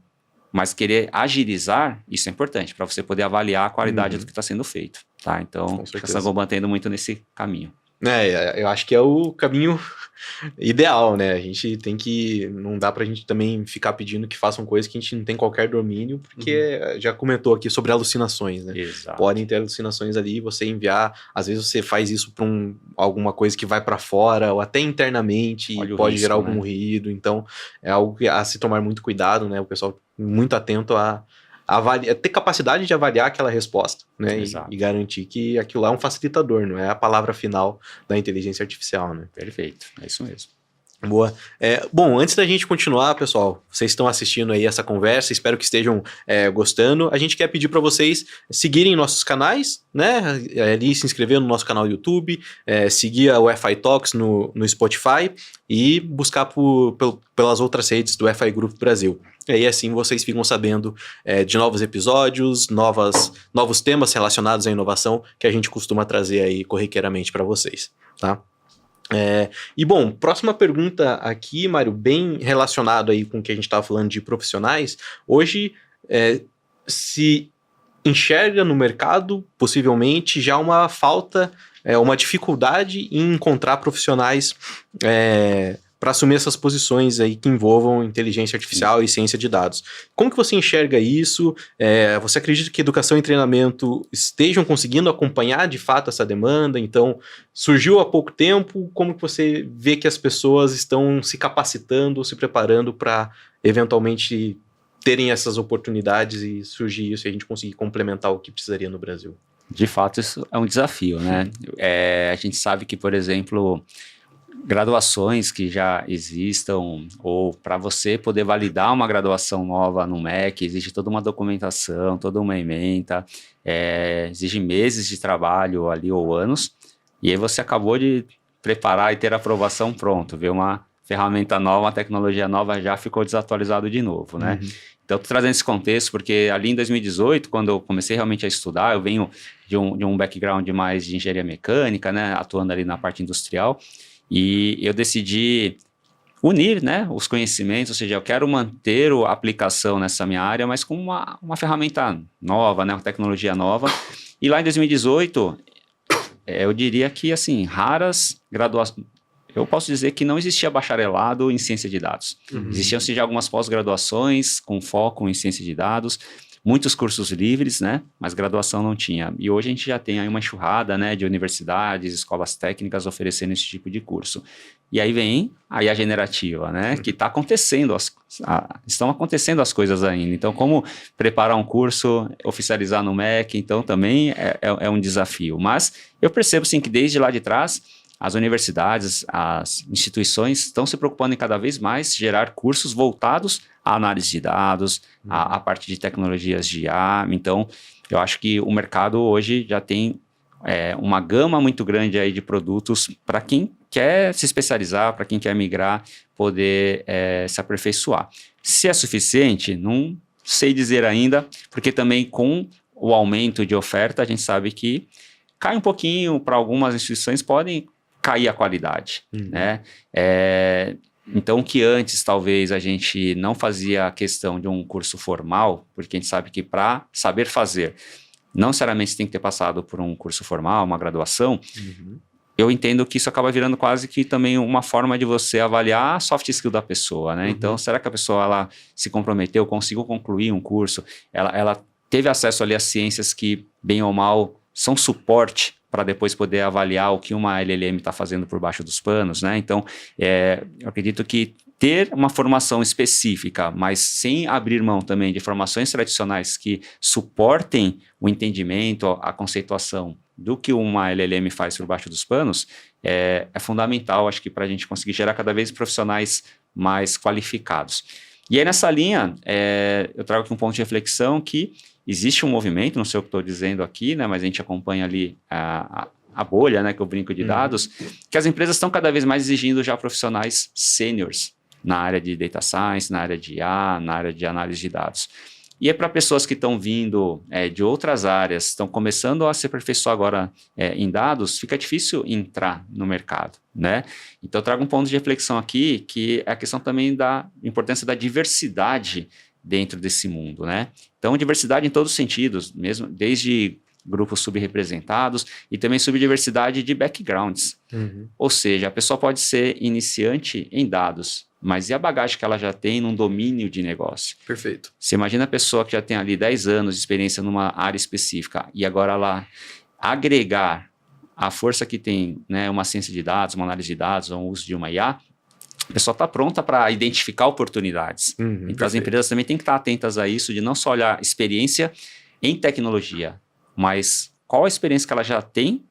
Speaker 2: mas querer agilizar, isso é importante, para você poder avaliar a qualidade do que está sendo feito. Tá? Então, a Saint-Gobain está indo muito nesse caminho.
Speaker 1: Eu acho que é o caminho ideal, né? A gente tem que... Não dá pra gente também ficar pedindo que façam coisas que a gente não tem qualquer domínio, porque já comentou aqui sobre alucinações, né?
Speaker 2: Exato.
Speaker 1: Podem ter alucinações ali, você enviar... Às vezes você faz isso pra alguma coisa que vai pra fora, ou até internamente, e pode gerar algum ruído. Então, é algo a se tomar muito cuidado, né? O pessoal muito atento a ter capacidade de avaliar aquela resposta, né? E garantir que aquilo lá é um facilitador, não é a palavra final da inteligência artificial, né?
Speaker 2: Perfeito, é isso mesmo.
Speaker 1: Boa. Bom, antes da gente continuar, pessoal, vocês estão assistindo aí essa conversa, espero que estejam gostando. A gente quer pedir para vocês seguirem nossos canais, né? Ali se inscrever no nosso canal do YouTube, seguir o FI Talks no Spotify e buscar pelas outras redes do FI Group Brasil. E aí assim vocês ficam sabendo de novos episódios, novos temas relacionados à inovação que a gente costuma trazer aí corriqueiramente para vocês, tá? E bom, próxima pergunta aqui, Mário, bem relacionado aí com o que a gente estava falando de profissionais. Hoje se enxerga no mercado, possivelmente, já uma falta, uma dificuldade em encontrar profissionais para assumir essas posições aí que envolvam inteligência artificial e ciência de dados. Como que você enxerga isso? Você acredita que educação e treinamento estejam conseguindo acompanhar de fato essa demanda? Então, surgiu há pouco tempo, como que você vê que as pessoas estão se capacitando, se preparando para eventualmente terem essas oportunidades e surgir isso e a gente conseguir complementar o que precisaria no Brasil?
Speaker 2: De fato, isso é um desafio, né? A gente sabe que, por exemplo, graduações que já existam, ou para você poder validar uma graduação nova no MEC, existe toda uma documentação, toda uma ementa, exige meses de trabalho ali ou anos, e aí você acabou de preparar e ter aprovação, pronto, ver uma ferramenta nova, uma tecnologia nova, já ficou desatualizado de novo, né?
Speaker 1: Uhum.
Speaker 2: Então, estou trazendo esse contexto porque ali em 2018, quando eu comecei realmente a estudar, eu venho de um background mais de engenharia mecânica, né, atuando ali na parte industrial, e eu decidi unir, né, os conhecimentos, ou seja, eu quero manter a aplicação nessa minha área, mas com uma ferramenta nova, né, uma tecnologia nova. E lá em 2018, eu diria que, assim, raras graduações. Eu posso dizer que não existia bacharelado em ciência de dados.
Speaker 1: Uhum.
Speaker 2: Existiam, sim, algumas pós-graduações com foco em ciência de dados, muitos cursos livres, né? Mas graduação não tinha. E hoje a gente já tem aí uma enxurrada, né, de universidades, escolas técnicas oferecendo esse tipo de curso. E aí vem a IA generativa, né? Que está acontecendo, estão acontecendo as coisas ainda. Então, como preparar um curso, oficializar no MEC, então também é um desafio. Mas eu percebo, sim, que desde lá de trás, as universidades, as instituições estão se preocupando em cada vez mais gerar cursos voltados à análise de dados, à parte de tecnologias de IA. Então, eu acho que o mercado hoje já tem uma gama muito grande aí de produtos para quem quer se especializar, para quem quer migrar, poder se aperfeiçoar. Se é suficiente, não sei dizer ainda, porque também com o aumento de oferta, a gente sabe que cai um pouquinho, para algumas instituições podem cair a qualidade, né? Então, que antes talvez a gente não fazia a questão de um curso formal, porque a gente sabe que para saber fazer, não necessariamente você tem que ter passado por um curso formal, uma graduação, eu entendo que isso acaba virando quase que também uma forma de você avaliar a soft skill da pessoa, né? Então, será que a pessoa ela se comprometeu, conseguiu concluir um curso, ela teve acesso ali a ciências que, bem ou mal, são suporte para depois poder avaliar o que uma LLM está fazendo por baixo dos panos, né? Então, eu acredito que ter uma formação específica, mas sem abrir mão também de formações tradicionais que suportem o entendimento, a conceituação do que uma LLM faz por baixo dos panos, é fundamental, acho que, para a gente conseguir gerar cada vez profissionais mais qualificados. E aí, nessa linha, eu trago aqui um ponto de reflexão que existe um movimento, não sei o que estou dizendo aqui, né, mas a gente acompanha ali a bolha, né, que eu brinco de dados, que as empresas estão cada vez mais exigindo já profissionais sêniores na área de data science, na área de IA, na área de análise de dados. E é para pessoas que estão vindo de outras áreas, estão começando a se aperfeiçoar agora em dados, fica difícil entrar no mercado, né? Então, eu trago um ponto de reflexão aqui, que é a questão também da importância da diversidade dentro desse mundo, né? Então, diversidade em todos os sentidos, mesmo desde grupos subrepresentados e também subdiversidade de backgrounds. Ou seja, a pessoa pode ser iniciante em dados, mas e a bagagem que ela já tem num domínio de negócio?
Speaker 3: Perfeito.
Speaker 2: Você imagina a pessoa que já tem ali 10 anos de experiência numa área específica e agora ela agregar a força que tem, né, uma ciência de dados, uma análise de dados, ou um uso de uma IA, a pessoa está pronta para identificar oportunidades. Então, as empresas também têm que estar atentas a isso, de não só olhar experiência em tecnologia, mas qual a experiência que ela já tem,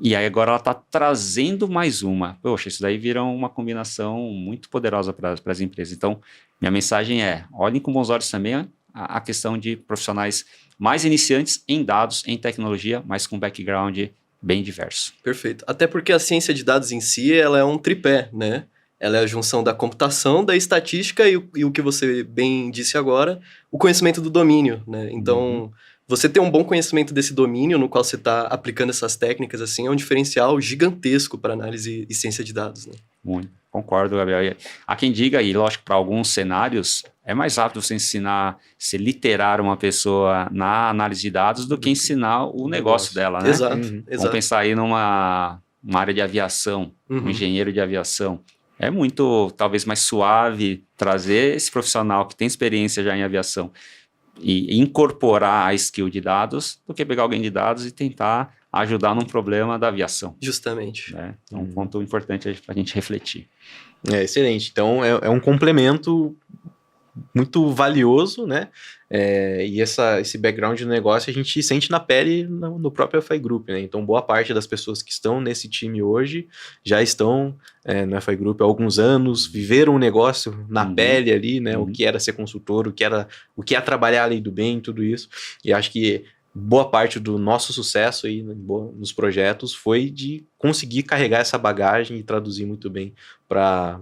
Speaker 2: e aí agora ela está trazendo mais uma. Poxa, isso daí vira uma combinação muito poderosa para as empresas. Então, minha mensagem é, olhem com bons olhos também a questão de profissionais mais iniciantes em dados, em tecnologia, mas com background bem diverso.
Speaker 3: Perfeito. Até porque a ciência de dados em si, ela é um tripé, né? Ela é a junção da computação, da estatística e o que você bem disse agora, o conhecimento do domínio, né? Então, você ter um bom conhecimento desse domínio no qual você está aplicando essas técnicas, assim, é um diferencial gigantesco para análise e ciência de dados, né?
Speaker 2: Muito. Concordo, Gabriel. Há quem diga, e lógico, para alguns cenários, é mais rápido você ensinar, se literar uma pessoa na análise de dados do que ensinar o negócio dela, né?
Speaker 3: Exato,
Speaker 2: Vamos pensar aí numa área de aviação, um engenheiro de aviação. É muito, talvez, mais suave trazer esse profissional que tem experiência já em aviação e incorporar a skill de dados do que pegar alguém de dados e tentar ajudar num problema da aviação.
Speaker 3: Justamente.
Speaker 2: Né? É um ponto importante para a gente refletir.
Speaker 1: Excelente. Então, é um complemento muito valioso, né? E esse background de negócio a gente sente na pele no próprio FI Group, né? Então, boa parte das pessoas que estão nesse time hoje já estão no FI Group há alguns anos, viveram o negócio na pele ali, né? O que era ser consultor, o que é trabalhar a lei do bem, tudo isso. E acho que boa parte do nosso sucesso aí nos projetos foi de conseguir carregar essa bagagem e traduzir muito bem para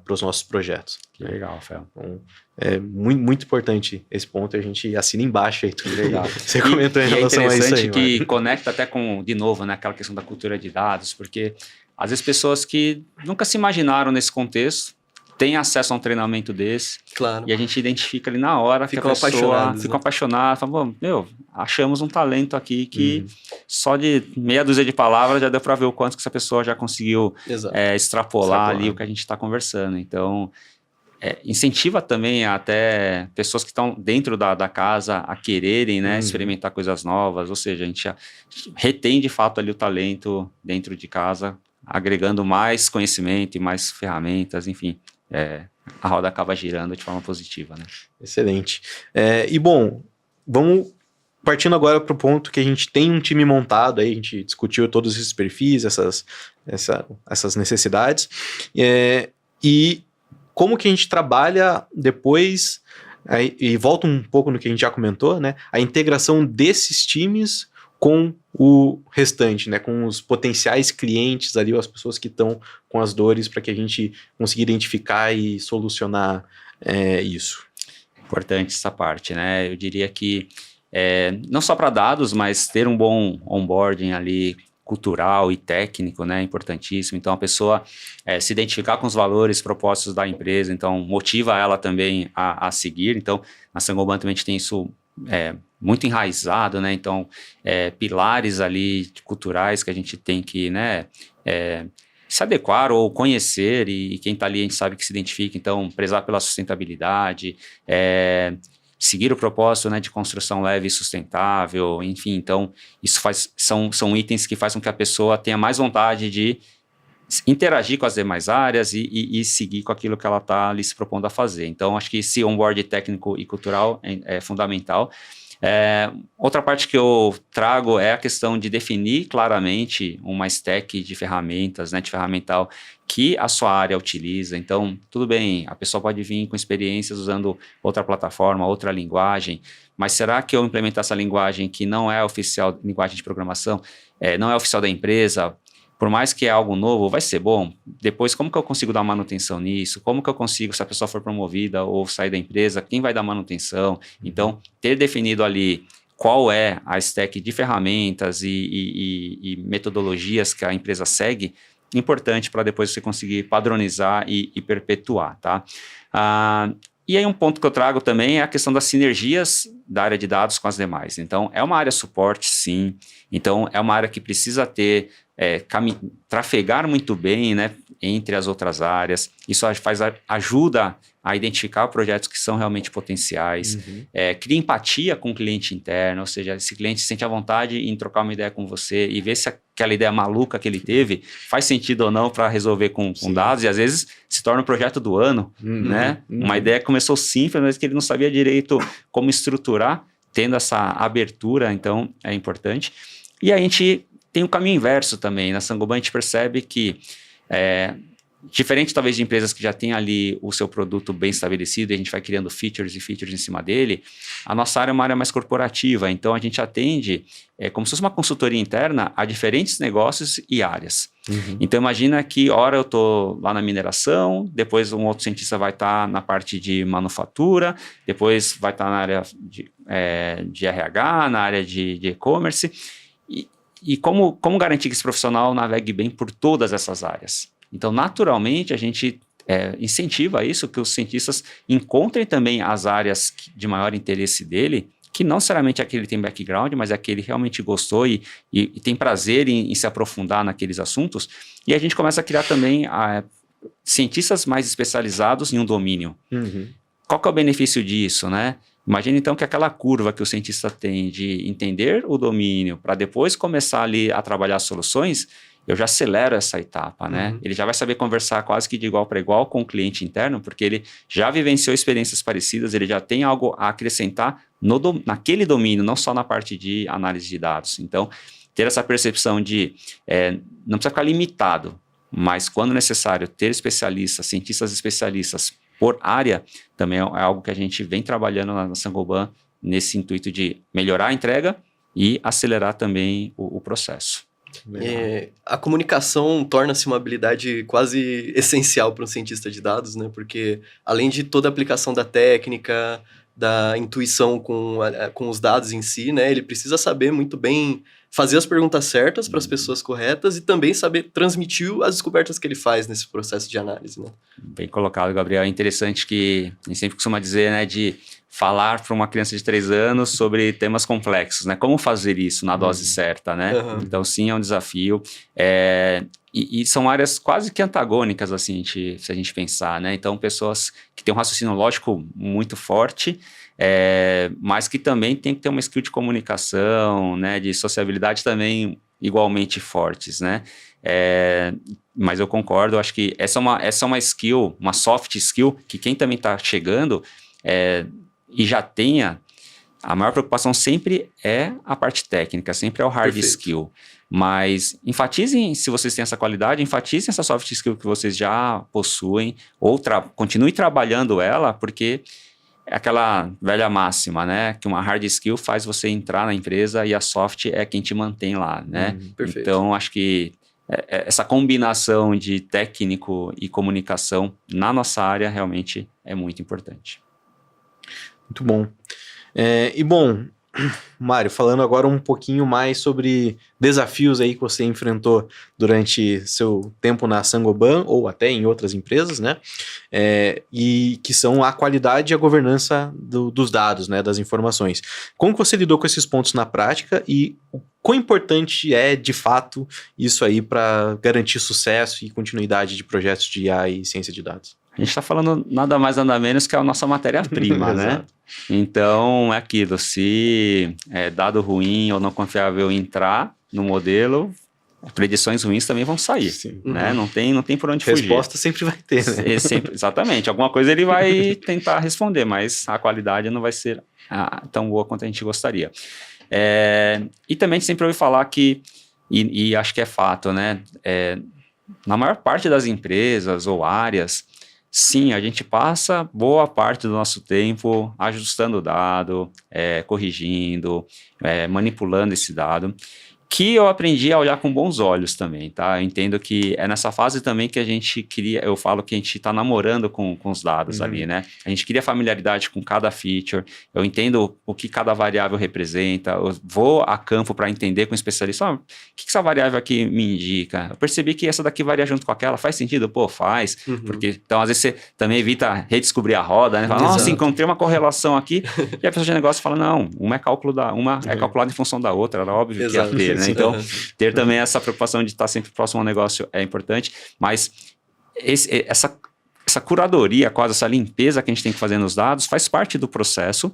Speaker 1: os nossos projetos.
Speaker 2: Que legal, Fel.
Speaker 1: Então, é muito importante esse ponto, a gente assina embaixo aí tudo legal. Você
Speaker 2: comentou
Speaker 1: comentou em relação a isso aí.
Speaker 2: É interessante que conecta até com, de novo, né, aquela questão da cultura de dados, porque às vezes pessoas que nunca se imaginaram nesse contexto têm acesso a um treinamento desse,
Speaker 3: claro.
Speaker 2: E a gente identifica ali na hora que a pessoa fica apaixonada, fala, achamos um talento aqui que só de meia dúzia de palavras já deu para ver o quanto que essa pessoa já conseguiu extrapolar ali o que a gente está conversando. Então, incentiva também até pessoas que estão dentro da casa a quererem, né, experimentar coisas novas, ou seja, a gente retém de fato ali o talento dentro de casa, agregando mais conhecimento e mais ferramentas, enfim, a roda acaba girando de forma positiva, né? Excelente.
Speaker 1: E bom, vamos partindo agora para o ponto que a gente tem um time montado, aí a gente discutiu todos esses perfis, essas necessidades, e como que a gente trabalha depois, e volta um pouco no que a gente já comentou, né? A integração desses times com o restante, né, com os potenciais clientes ali, ou as pessoas que estão com as dores, para que a gente consiga identificar e solucionar isso.
Speaker 2: Importante essa parte, né? Eu diria que não só para dados, mas ter um bom onboarding ali cultural e técnico, né, importantíssimo. Então, a pessoa se identificar com os valores propostos da empresa, então motiva ela também a seguir. Então, na Saint-Gobain também a gente tem isso muito enraizado, né? Então, pilares ali culturais que a gente tem que, né, se adequar ou conhecer, e quem está ali a gente sabe que se identifica. Então, prezar pela sustentabilidade, seguir o propósito, né, de construção leve e sustentável, enfim. Então, isso são itens que fazem com que a pessoa tenha mais vontade de interagir com as demais áreas e seguir com aquilo que ela está ali se propondo a fazer. Então, acho que esse onboard técnico e cultural é fundamental. Outra parte que eu trago é a questão de definir claramente uma stack de ferramentas, né, de ferramental que a sua área utiliza. Então, tudo bem, a pessoa pode vir com experiências usando outra plataforma, outra linguagem, mas será que eu implementar essa linguagem que não é oficial, linguagem de programação, não é oficial da empresa, por mais que é algo novo, vai ser bom? Depois, como que eu consigo dar manutenção nisso? Como que eu consigo, se a pessoa for promovida ou sair da empresa, quem vai dar manutenção? Então, ter definido ali qual é a stack de ferramentas e metodologias que a empresa segue, importante para depois você conseguir padronizar e perpetuar, tá? E aí um ponto que eu trago também é a questão das sinergias da área de dados com as demais. Então, é uma área suporte, sim. Então, é uma área que precisa ter, trafegar muito bem, né, entre as outras áreas. Isso ajuda a identificar projetos que são realmente potenciais, cria empatia com o cliente interno, ou seja, esse cliente se sente à vontade em trocar uma ideia com você e ver se aquela ideia maluca que ele teve faz sentido ou não para resolver com dados, e às vezes se torna o projeto do ano, né? Uma ideia que começou simples, mas que ele não sabia direito como estruturar, tendo essa abertura, então é importante. E a gente tem o caminho inverso também. Na Saint-Gobain a gente percebe que, diferente talvez de empresas que já têm ali o seu produto bem estabelecido e a gente vai criando features e features em cima dele, a nossa área é uma área mais corporativa, então a gente atende como se fosse uma consultoria interna a diferentes negócios e áreas. Então imagina que hora eu estou lá na mineração, depois um outro cientista vai estar na parte de manufatura, depois vai estar na área de RH, na área de e-commerce, e como garantir que esse profissional navegue bem por todas essas áreas? Então, naturalmente, a gente incentiva isso, que os cientistas encontrem também as áreas de maior interesse dele, que não necessariamente é aquele que tem background, mas é aquele que realmente gostou e tem prazer em se aprofundar naqueles assuntos. E a gente começa a criar também cientistas mais especializados em um domínio. Qual que é o benefício disso, né? Imagina então que aquela curva que o cientista tem de entender o domínio para depois começar ali a trabalhar soluções, eu já acelero essa etapa, né? Ele já vai saber conversar quase que de igual para igual com o cliente interno, porque ele já vivenciou experiências parecidas, ele já tem algo a acrescentar naquele domínio, não só na parte de análise de dados. Então, ter essa percepção de não precisa ficar limitado, mas quando necessário, ter especialistas, cientistas especialistas por área, também é algo que a gente vem trabalhando na Saint-Gobain nesse intuito de melhorar a entrega e acelerar também o processo.
Speaker 3: A comunicação torna-se uma habilidade quase essencial para um cientista de dados, né? Porque além de toda a aplicação da técnica, da intuição com os dados em si, né? Ele precisa saber muito bem fazer as perguntas certas para as pessoas corretas e também saber transmitir as descobertas que ele faz nesse processo de análise, né?
Speaker 2: Bem colocado, Gabriel. É interessante que a gente sempre costuma dizer, né, de falar para uma criança de 3 anos sobre temas complexos, né? Como fazer isso na dose certa, né? Então, sim, é um desafio. E são áreas quase que antagônicas, assim, se a gente pensar, né? Então, pessoas que têm um raciocínio lógico muito forte, mas que também tem que ter uma skill de comunicação, né? De sociabilidade também igualmente fortes, né? Mas eu concordo, acho que essa é uma skill, uma soft skill, que quem também está chegando e já tenha, a maior preocupação sempre é a parte técnica, sempre é o hard skill. Mas enfatizem, se vocês têm essa qualidade, enfatizem essa soft skill que vocês já possuem, ou continue trabalhando ela, porque é aquela velha máxima, né? Que uma hard skill faz você entrar na empresa e a soft é quem te mantém lá, né? Então, acho que essa combinação de técnico e comunicação na nossa área realmente é muito importante.
Speaker 1: Muito bom. E bom, Mário, falando agora um pouquinho mais sobre desafios aí que você enfrentou durante seu tempo na Saint-Gobain ou até em outras empresas, né? E que são a qualidade e a governança dos dados, né? Das informações. Como que você lidou com esses pontos na prática e o quão importante é, de fato, isso aí para garantir sucesso e continuidade de projetos de IA e ciência de dados?
Speaker 2: A gente está falando nada mais nada menos que a nossa matéria-prima, né? Então, é aquilo, se dado ruim ou não confiável entrar no modelo, predições ruins também vão sair, né? Não tem por onde fugir.
Speaker 1: Resposta sempre vai ter, né?
Speaker 2: Exatamente, alguma coisa ele vai tentar responder, mas a qualidade não vai ser tão boa quanto a gente gostaria. E também a gente sempre ouve falar que, e acho que é fato, né? Na maior parte das empresas ou áreas, sim, a gente passa boa parte do nosso tempo ajustando o dado, corrigindo, manipulando esse dado, que eu aprendi a olhar com bons olhos também, tá? Eu entendo que é nessa fase também que a gente cria, eu falo que a gente está namorando com os dados ali, né? A gente cria familiaridade com cada feature, eu entendo o que cada variável representa, eu vou a campo para entender com o especialista, o que essa variável aqui me indica? Eu percebi que essa daqui varia junto com aquela, faz sentido? Pô, faz, porque então às vezes você também evita redescobrir a roda, né? Fala, nossa, encontrei uma correlação aqui, e a pessoa de negócio fala, não, uma é calculada em função da outra, era óbvio que ia ter, né? Então, ter também essa preocupação de estar sempre próximo ao negócio é importante, mas essa curadoria, quase essa limpeza que a gente tem que fazer nos dados faz parte do processo.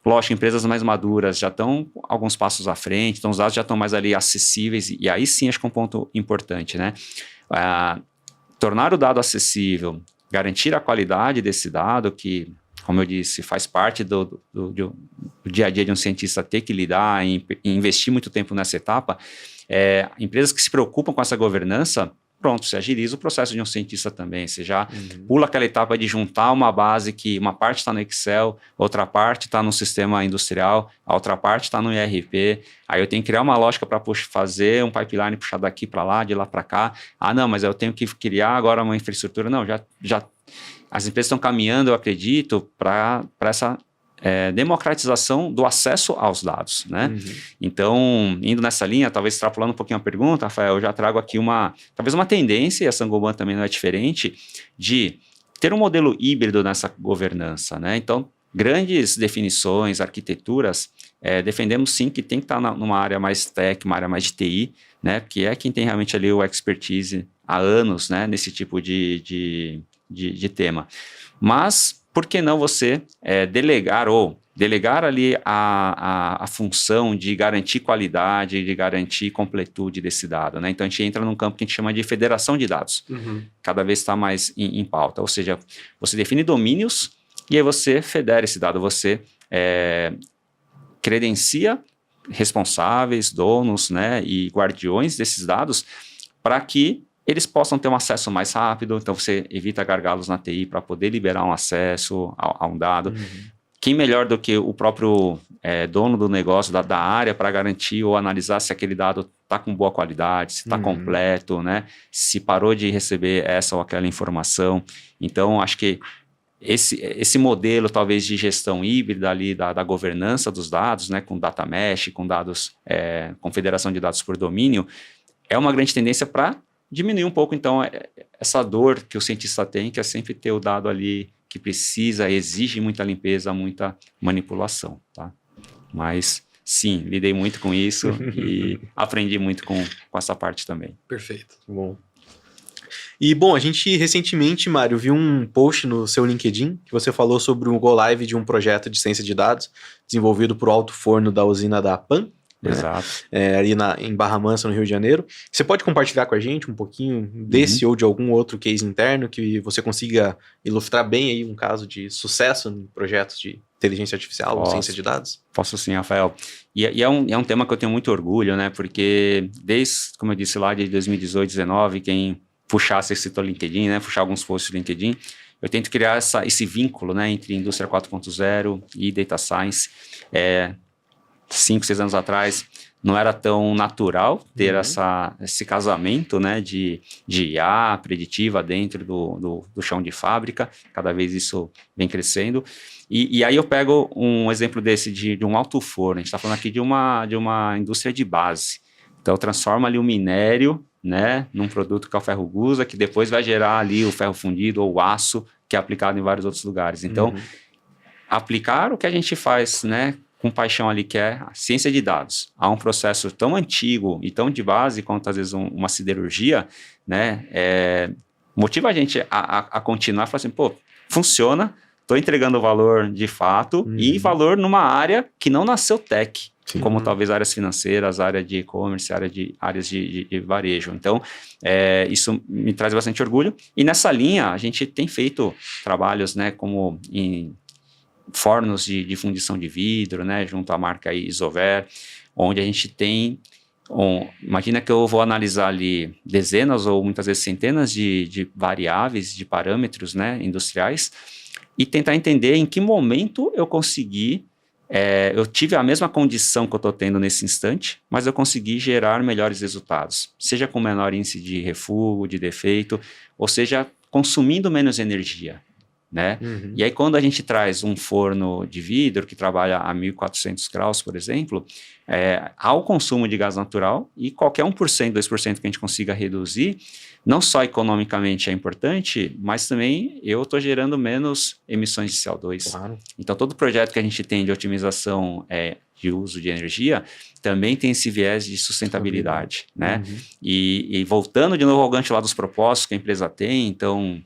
Speaker 2: Lógico, empresas mais maduras já estão alguns passos à frente, então os dados já estão mais ali acessíveis, e aí sim acho que é um ponto importante, né? Tornar o dado acessível, garantir a qualidade desse dado, que, como eu disse, faz parte do dia a dia de um cientista ter que lidar e investir muito tempo nessa etapa. Empresas que se preocupam com essa governança, pronto, você agiliza o processo de um cientista também. Você já pula aquela etapa de juntar uma base que uma parte está no Excel, outra parte está no sistema industrial, a outra parte está no ERP. Aí eu tenho que criar uma lógica para fazer um pipeline, puxar daqui para lá, de lá para cá. Não, mas eu tenho que criar agora uma infraestrutura. Não, já as empresas estão caminhando, eu acredito, para essa democratização do acesso aos dados, né? Então, indo nessa linha, talvez extrapolando um pouquinho a pergunta, Rafael, eu já trago aqui talvez uma tendência, e a Saint-Gobain também não é diferente, de ter um modelo híbrido nessa governança, né? Então, grandes definições, arquiteturas, defendemos sim que tem que estar numa área mais tech, uma área mais de TI, né? Que é quem tem realmente ali o expertise há anos, né? Nesse tipo de tema. Mas, por que não você delegar ou delegar ali a função de garantir qualidade, de garantir completude desse dado, né? Então, a gente entra num campo que a gente chama de federação de dados. Cada vez está mais em pauta. Ou seja, você define domínios e aí você federa esse dado. Você credencia responsáveis, donos, né, e guardiões desses dados para que eles possam ter um acesso mais rápido. Então, você evita gargalos na TI para poder liberar um acesso a um dado. Quem melhor do que o próprio dono do negócio, da área, para garantir ou analisar se aquele dado está com boa qualidade, se está completo, né? Se parou de receber essa ou aquela informação. Então, acho que esse modelo, talvez, de gestão híbrida ali da governança dos dados, né? Com data mesh, com dados, com federação de dados por domínio, é uma grande tendência para diminuir um pouco, então, essa dor que o cientista tem, que é sempre ter o dado ali que precisa, exige muita limpeza, muita manipulação, tá? Mas, sim, lidei muito com isso e aprendi muito com essa parte também.
Speaker 1: Perfeito. Bom. E, bom, a gente recentemente, Mário, viu um post no seu LinkedIn que você falou sobre o Go Live de um projeto de ciência de dados desenvolvido por Alto Forno da usina da PAN.
Speaker 2: Exato.
Speaker 1: Ali em Barra Mansa, no Rio de Janeiro. Você pode compartilhar com a gente um pouquinho desse ou de algum outro case interno que você consiga ilustrar bem aí um caso de sucesso em projetos de inteligência artificial ou ciência de dados?
Speaker 2: Posso sim, Rafael. E é um tema que eu tenho muito orgulho, né? Porque desde, como eu disse lá, de 2018, 2019, quem puxasse esse LinkedIn, né? Puxar alguns posts do LinkedIn, eu tento criar esse vínculo, né? Entre indústria 4.0 e data science. 5, 6 anos atrás, não era tão natural ter esse casamento, né, de IA preditiva dentro do chão de fábrica. Cada vez isso vem crescendo. E aí eu pego um exemplo desse de um alto forno. A gente está falando aqui de uma indústria de base. Então, transforma ali o minério, né, num produto que é o ferro gusa, que depois vai gerar ali o ferro fundido ou o aço, que é aplicado em vários outros lugares. Então, aplicar o que a gente faz, né, com paixão ali, que é a ciência de dados, a um processo tão antigo e tão de base quanto, às vezes, uma siderurgia, né, motiva a gente a continuar e falar assim, pô, funciona, estou entregando valor de fato e valor numa área que não nasceu tech, como talvez áreas financeiras, área de e-commerce, áreas de varejo. Então, isso me traz bastante orgulho. E nessa linha, a gente tem feito trabalhos, né, como em fornos de fundição de vidro, né, junto à marca Isover, onde a gente tem, imagina que eu vou analisar ali dezenas ou muitas vezes centenas de variáveis, de parâmetros, né, industriais, e tentar entender em que momento eu consegui, eu tive a mesma condição que eu estou tendo nesse instante, mas eu consegui gerar melhores resultados, seja com menor índice de refúgio, de defeito, ou seja, consumindo menos energia. Né? E aí quando a gente traz um forno de vidro que trabalha a 1.400 graus, por exemplo, há o consumo de gás natural e qualquer 1%, 2% que a gente consiga reduzir, não só economicamente é importante, mas também eu estou gerando menos emissões de CO2. Claro. Então todo projeto que a gente tem de otimização de uso de energia também tem esse viés de sustentabilidade. Né? E voltando de novo ao gancho lá dos propósitos que a empresa tem, então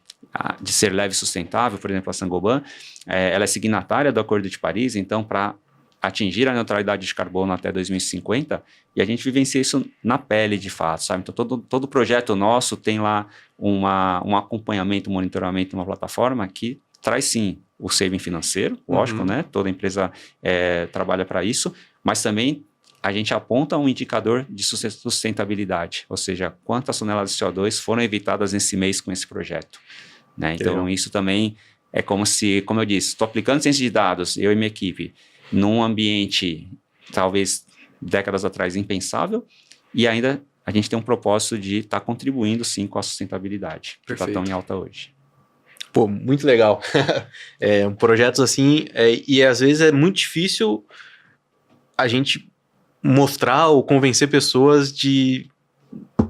Speaker 2: de ser leve e sustentável, por exemplo, a Saint-Gobain, ela é signatária do Acordo de Paris, então, para atingir a neutralidade de carbono até 2050, e a gente vivencia isso na pele, de fato, sabe? Então, todo projeto nosso tem lá um acompanhamento, um monitoramento, uma plataforma que traz, sim, o saving financeiro, lógico, né? Toda empresa trabalha para isso, mas também a gente aponta um indicador de sustentabilidade, ou seja, quantas toneladas de CO2 foram evitadas nesse mês com esse projeto. Né? Então, isso também é como eu disse, estou aplicando ciência de dados, eu e minha equipe, num ambiente, talvez, décadas atrás, impensável, e ainda a gente tem um propósito de estar contribuindo, sim, com a sustentabilidade, que está tão em alta hoje.
Speaker 1: Pô, muito legal. Projetos assim, e às vezes é muito difícil a gente mostrar ou convencer pessoas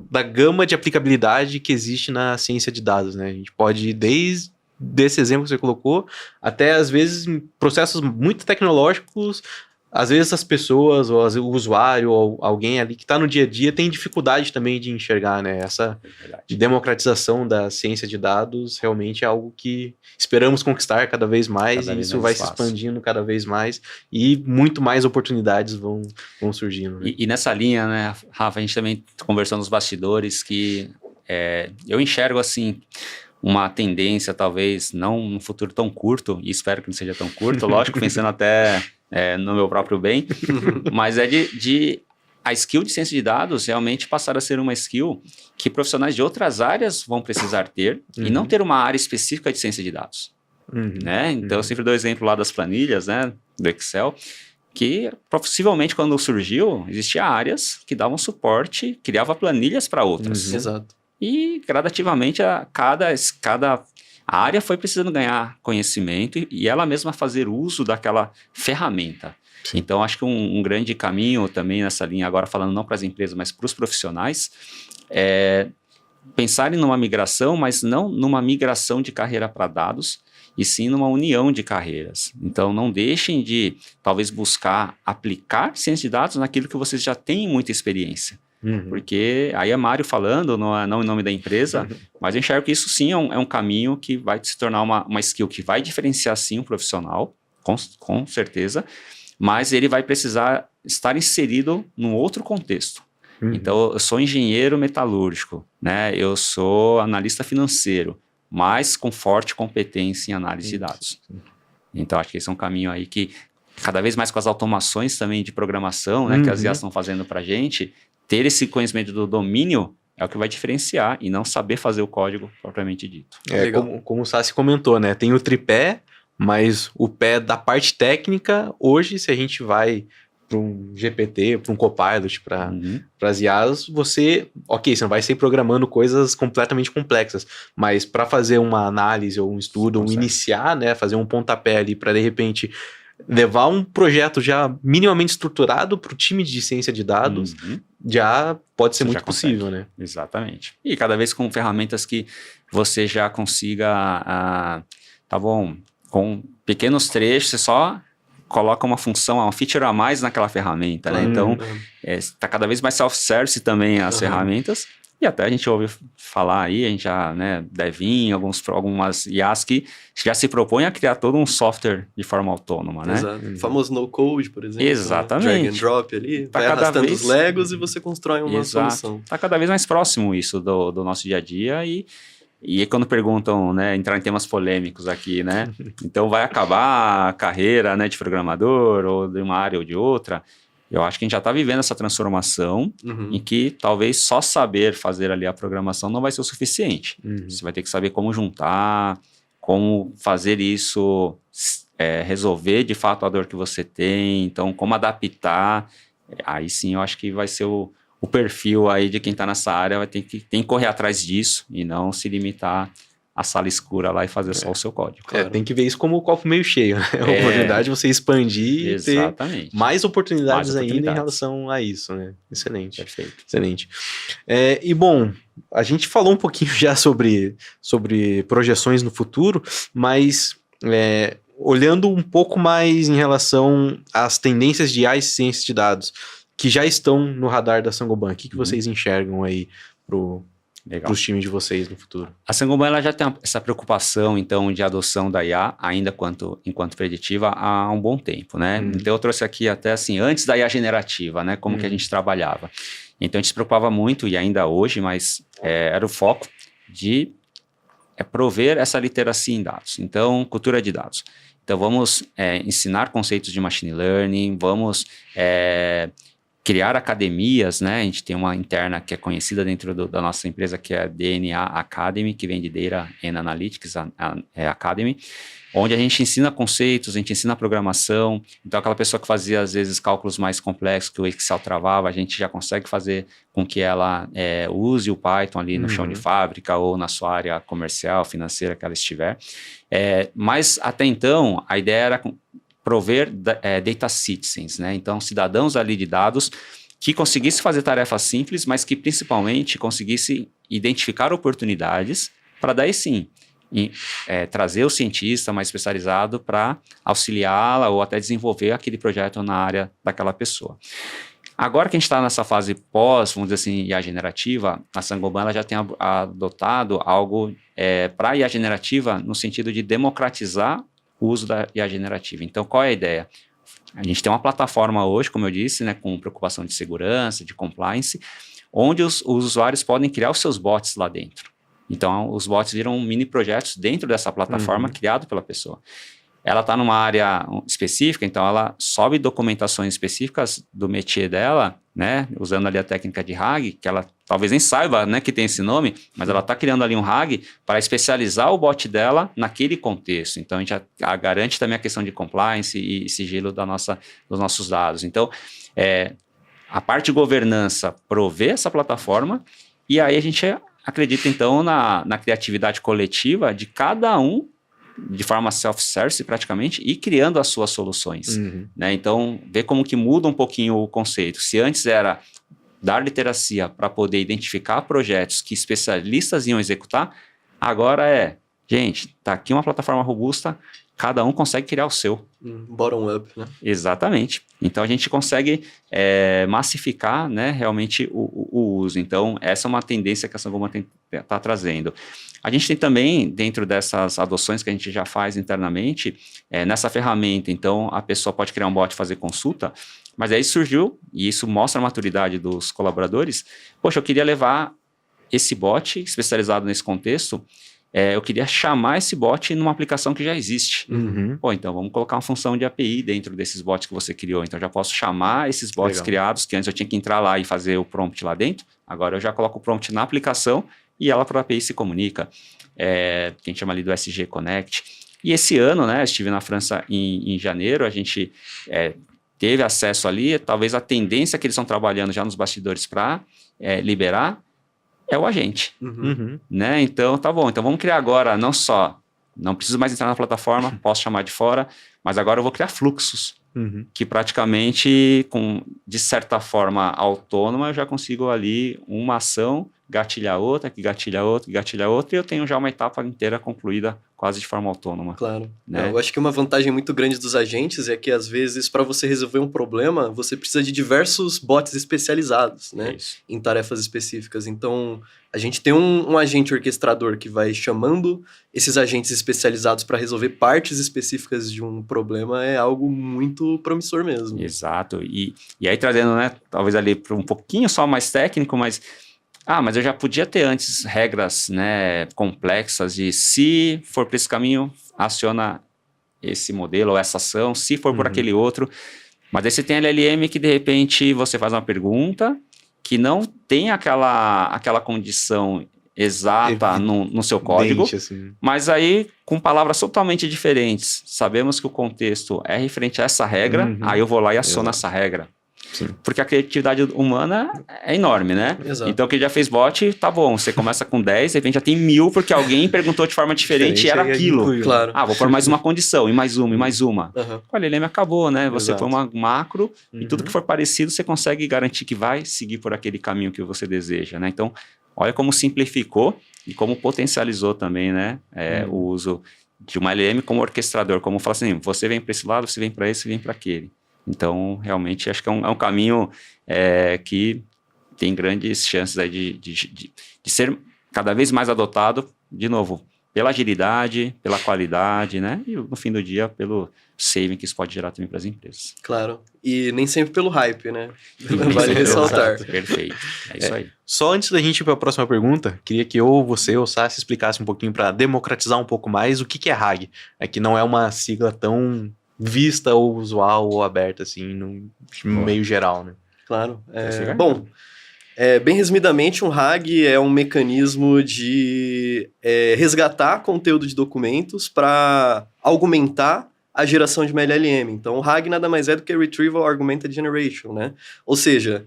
Speaker 1: da gama de aplicabilidade que existe na ciência de dados, né? A gente pode ir desde esse exemplo que você colocou, até às vezes em processos muito tecnológicos, às vezes as pessoas, ou o usuário, ou alguém ali que está no dia a dia tem dificuldade também de enxergar, né? Essa democratização da ciência de dados realmente é algo que esperamos conquistar cada vez mais, e isso vai se expandindo cada vez mais, e muito mais oportunidades vão surgindo. Né?
Speaker 2: E nessa linha, né, Rafa, a gente também conversou nos bastidores que eu enxergo assim uma tendência, talvez, não num futuro tão curto, e espero que não seja tão curto, lógico, pensando até no meu próprio bem, mas a skill de ciência de dados realmente passar a ser uma skill que profissionais de outras áreas vão precisar ter, e não ter uma área específica de ciência de dados. Né? Então, eu sempre dou o exemplo lá das planilhas, né, do Excel, que possivelmente quando surgiu, existiam áreas que davam suporte, criavam planilhas para outras.
Speaker 3: Exato.
Speaker 2: E gradativamente cada área foi precisando ganhar conhecimento e ela mesma fazer uso daquela ferramenta. Sim. Então, acho que um grande caminho também nessa linha, agora falando não para as empresas, mas para os profissionais, é pensarem numa migração, mas não numa migração de carreira para dados, e sim numa união de carreiras. Então, não deixem de, talvez, buscar aplicar ciência de dados naquilo que vocês já têm muita experiência. Porque aí é Mário falando, não em nome da empresa, mas eu enxergo que isso sim é um caminho que vai se tornar uma skill que vai diferenciar sim um profissional, com certeza, mas ele vai precisar estar inserido num outro contexto. Então, eu sou engenheiro metalúrgico, né? Eu sou analista financeiro, mas com forte competência em análise de dados. Então, acho que esse é um caminho aí que, cada vez mais com as automações também de programação, né, que as IAs estão fazendo para a gente, ter esse conhecimento do domínio é o que vai diferenciar e não saber fazer o código propriamente dito.
Speaker 1: Como o Sassi comentou, né? Tem o tripé, mas o pé da parte técnica, hoje, se a gente vai para um GPT, para um Copilot, para as IAs, você não vai ser programando coisas completamente complexas, mas para fazer uma análise ou um estudo, ou iniciar, né, fazer um pontapé ali para, de repente, levar um projeto já minimamente estruturado para o time de ciência de dados, já pode ser muito possível, né?
Speaker 2: Exatamente. E cada vez com ferramentas que você já consiga, com pequenos trechos, você só coloca uma função, uma feature a mais naquela ferramenta, né? Então, está cada vez mais self-service também as ferramentas. E até a gente ouve falar aí, a gente já, né, Devin, algumas IAs que já se propõem a criar todo um software de forma autônoma, né?
Speaker 3: Exato. O famoso no-code, por exemplo.
Speaker 2: Exatamente.
Speaker 3: Né? Drag and drop ali, vai arrastando os Legos e você constrói uma solução.
Speaker 2: Está cada vez mais próximo isso do nosso dia a dia e quando perguntam, né, entrar em temas polêmicos aqui, né? Então, vai acabar a carreira, né, de programador ou de uma área ou de outra? Eu acho que a gente já está vivendo essa transformação em que talvez só saber fazer ali a programação não vai ser o suficiente. Você vai ter que saber como juntar, como fazer isso, resolver de fato a dor que você tem, então como adaptar. Aí sim eu acho que vai ser o perfil aí de quem está nessa área, tem que correr atrás disso e não se limitar a sala escura lá e fazer só o seu código.
Speaker 1: Claro. Tem que ver isso como o copo meio cheio, né? A oportunidade de você expandir e ter mais oportunidades ainda em relação a isso, né? Excelente.
Speaker 2: Perfeito.
Speaker 1: Excelente. E bom, a gente falou um pouquinho já sobre projeções no futuro, mas olhando um pouco mais em relação às tendências de AI e ciência de dados, que já estão no radar da Saint-Gobain, o que vocês enxergam aí para os times de vocês no futuro?
Speaker 2: A Saint-Gobain ela já tem essa preocupação, então, de adoção da IA, ainda enquanto preditiva, há um bom tempo, né? Então, eu trouxe aqui até assim, antes da IA generativa, né? Como que a gente trabalhava. Então, a gente se preocupava muito, e ainda hoje, mas era o foco de prover essa literacia em dados. Então, cultura de dados. Então, vamos ensinar conceitos de machine learning, vamos criar academias, né? A gente tem uma interna que é conhecida dentro da nossa empresa, que é a DNA Academy, que vem de Data and Analytics Academy, onde a gente ensina conceitos, a gente ensina programação. Então, aquela pessoa que fazia, às vezes, cálculos mais complexos, que o Excel travava, a gente já consegue fazer com que ela use o Python ali no chão de fábrica ou na sua área comercial, financeira que ela estiver. Mas, até então, a ideia era prover data citizens, né? Então, cidadãos ali de dados que conseguissem fazer tarefas simples, mas que principalmente conseguissem identificar oportunidades para daí sim trazer o cientista mais especializado para auxiliá-la ou até desenvolver aquele projeto na área daquela pessoa. Agora que a gente está nessa fase pós, vamos dizer assim, IA generativa, a Saint-Gobain ela já tem adotado algo para IA generativa no sentido de democratizar o uso da IA generativa. Então, qual é a ideia? A gente tem uma plataforma hoje, como eu disse, né, com preocupação de segurança, de compliance, onde os usuários podem criar os seus bots lá dentro. Então, os bots viram mini projetos dentro dessa plataforma criado pela pessoa. Ela está numa área específica, então ela sobe documentações específicas do métier dela, né, usando ali a técnica de RAG, que ela talvez nem saiba, né, que tem esse nome, mas ela está criando ali um RAG para especializar o bot dela naquele contexto. Então, a gente já garante também a questão de compliance e sigilo dos nossos dados. Então, a parte de governança provê essa plataforma e aí a gente acredita, então, na criatividade coletiva de cada um, de forma self-service praticamente, e criando as suas soluções. Né? Então, vê como que muda um pouquinho o conceito. Se antes era dar literacia para poder identificar projetos que especialistas iam executar, agora gente, tá aqui uma plataforma robusta, cada um consegue criar o seu.
Speaker 3: Bottom-up, né?
Speaker 2: Exatamente. Então, a gente consegue massificar, né, realmente o uso. Então, essa é uma tendência que a Saint-Gobain está trazendo. A gente tem também, dentro dessas adoções que a gente já faz internamente, nessa ferramenta, então, a pessoa pode criar um bot e fazer consulta, mas aí surgiu, e isso mostra a maturidade dos colaboradores, poxa, eu queria levar esse bot especializado nesse contexto, eu queria chamar esse bot numa aplicação que já existe. Pô, então vamos colocar uma função de API dentro desses bots que você criou. Então, eu já posso chamar esses bots criados, que antes eu tinha que entrar lá e fazer o prompt lá dentro. Agora, eu já coloco o prompt na aplicação e ela para a API se comunica. Que a gente chama ali do SG Connect. E esse ano, né, eu estive na França em janeiro, a gente teve acesso ali, talvez a tendência que eles estão trabalhando já nos bastidores para liberar, é o agente, né? Então, tá bom. Então, vamos criar agora, não preciso mais entrar na plataforma, posso chamar de fora, mas agora eu vou criar fluxos, que praticamente, de certa forma autônoma, eu já consigo ali uma ação, gatilhar outra, que gatilha outra, que gatilha outra, e eu tenho já uma etapa inteira concluída quase de forma autônoma.
Speaker 3: Claro.
Speaker 2: Né?
Speaker 3: Eu acho que uma vantagem muito grande dos agentes é que, às vezes, para você resolver um problema, você precisa de diversos bots especializados, né? Em tarefas específicas. Então, a gente tem um agente orquestrador que vai chamando esses agentes especializados para resolver partes específicas de um problema, é algo muito promissor mesmo.
Speaker 2: Exato. E aí trazendo, né, talvez ali para um pouquinho só mais técnico, mas eu já podia ter antes regras, né, complexas de se for por esse caminho, aciona esse modelo ou essa ação, se for por aquele outro. Mas aí você tem LLM que, de repente, você faz uma pergunta que não tem aquela condição exata no seu código, assim. Mas aí com palavras totalmente diferentes. Sabemos que o contexto é referente a essa regra, aí eu vou lá e aciono essa regra. Sim. Porque a criatividade humana é enorme, né?
Speaker 3: Exato.
Speaker 2: Então, quem já fez bot, tá bom. Você começa com 10, de repente já tem 1000, porque alguém perguntou de forma diferente e era aquilo.
Speaker 3: Claro.
Speaker 2: Vou pôr mais uma condição, e mais uma, e mais uma. Com a LLM acabou, né? Você põe uma macro, e tudo que for parecido, você consegue garantir que vai seguir por aquele caminho que você deseja, né? Então, olha como simplificou e como potencializou também, né? O uso de uma LLM como orquestrador, como falar assim, você vem para esse lado, você vem para esse, você vem para aquele. Então, realmente, acho que é um caminho que tem grandes chances aí de ser cada vez mais adotado, de novo, pela agilidade, pela qualidade, né? E, no fim do dia, pelo saving que isso pode gerar também para as empresas.
Speaker 3: Claro. E nem sempre pelo hype, né? Vale ressaltar.
Speaker 2: Perfeito. É isso aí.
Speaker 1: Só antes da gente ir para a próxima pergunta, queria que você ou o Sassi explicasse um pouquinho para democratizar um pouco mais o que é RAG. É que não é uma sigla tão vista ou usual ou aberta, assim, no meio geral, né?
Speaker 3: Claro. Bom, bem resumidamente, um RAG é um mecanismo de resgatar conteúdo de documentos para argumentar a geração de uma LLM. Então, o RAG nada mais é do que Retrieval Augmented Generation, né? Ou seja,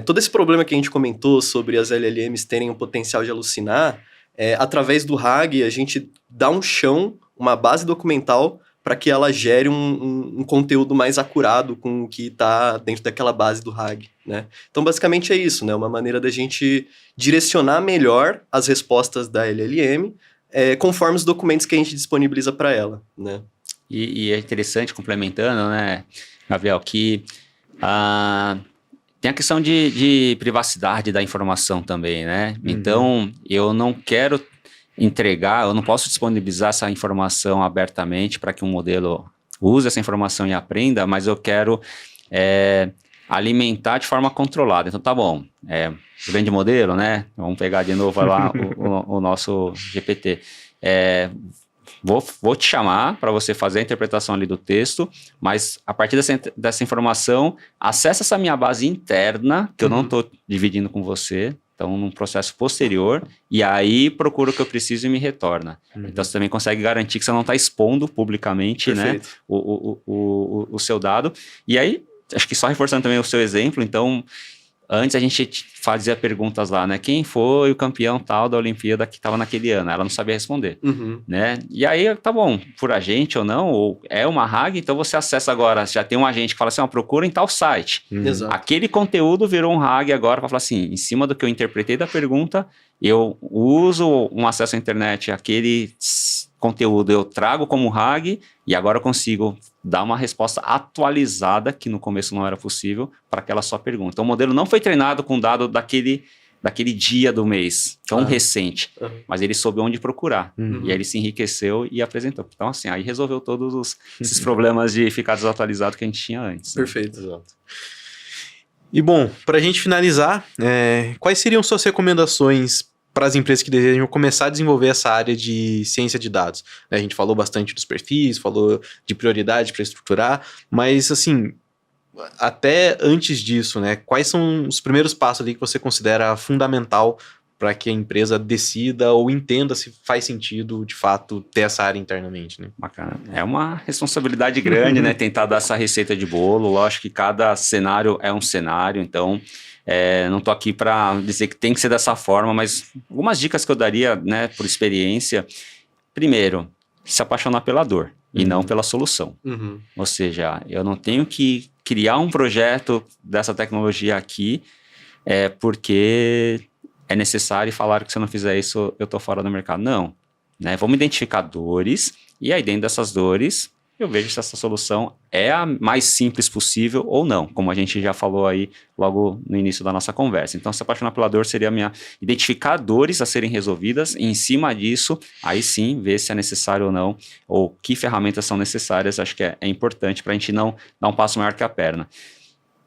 Speaker 3: todo esse problema que a gente comentou sobre as LLMs terem o potencial de alucinar, através do RAG, a gente dá um chão, uma base documental para que ela gere um conteúdo mais acurado com o que está dentro daquela base do RAG, né? Então, basicamente é isso, né? Uma maneira da gente direcionar melhor as respostas da LLM conforme os documentos que a gente disponibiliza para ela, né?
Speaker 2: E é interessante, complementando, né, Gabriel, que tem a questão de privacidade da informação também, né? Então, eu não quero eu não posso disponibilizar essa informação abertamente para que um modelo use essa informação e aprenda, mas eu quero alimentar de forma controlada. Então, tá bom, grande modelo, né? Vamos pegar de novo lá o nosso GPT. Vou te chamar para você fazer a interpretação ali do texto, mas a partir dessa informação, acessa essa minha base interna, que eu não estou dividindo com você, então num processo posterior, e aí procura o que eu preciso e me retorna. Então você também consegue garantir que você não está expondo publicamente, né, o seu dado. E aí, acho que só reforçando também o seu exemplo, então... Antes a gente fazia perguntas lá, né? Quem foi o campeão tal da Olimpíada que estava naquele ano? Ela não sabia responder, né? E aí, tá bom, por agente ou não, ou é uma RAG, então você acessa agora, já tem um agente que fala assim, procura em tal site.
Speaker 3: Exato.
Speaker 2: Aquele conteúdo virou um RAG agora para falar assim, em cima do que eu interpretei da pergunta, eu uso um acesso à internet, aquele conteúdo eu trago como RAG e agora eu consigo dar uma resposta atualizada, que no começo não era possível, para aquela só pergunta. Então o modelo não foi treinado com dado daquele dia do mês, tão recente, mas ele soube onde procurar. E aí ele se enriqueceu e apresentou. Então assim, aí resolveu todos esses problemas de ficar desatualizado que a gente tinha antes.
Speaker 3: Perfeito.
Speaker 1: Exato. E bom, para a gente finalizar, quais seriam suas recomendações para as empresas que desejam começar a desenvolver essa área de ciência de dados? A gente falou bastante dos perfis, falou de prioridade para estruturar, mas assim, até antes disso, né, quais são os primeiros passos ali que você considera fundamental para que a empresa decida ou entenda se faz sentido, de fato, ter essa área internamente, né?
Speaker 2: Bacana. É uma responsabilidade grande, né? Tentar dar essa receita de bolo. Lógico que cada cenário é um cenário, então não estou aqui para dizer que tem que ser dessa forma, mas algumas dicas que eu daria, né, por experiência. Primeiro, se apaixonar pela dor e não pela solução. Ou seja, eu não tenho que criar um projeto dessa tecnologia aqui porque é necessário falar que se eu não fizer isso, eu estou fora do mercado. Não. Né? Vamos identificar dores e aí dentro dessas dores eu vejo se essa solução é a mais simples possível ou não, como a gente já falou aí logo no início da nossa conversa. Então, se apaixonar pela dor seria identificar dores a serem resolvidas e em cima disso, aí sim, ver se é necessário ou não, ou que ferramentas são necessárias. Acho que é importante para a gente não dar um passo maior que a perna.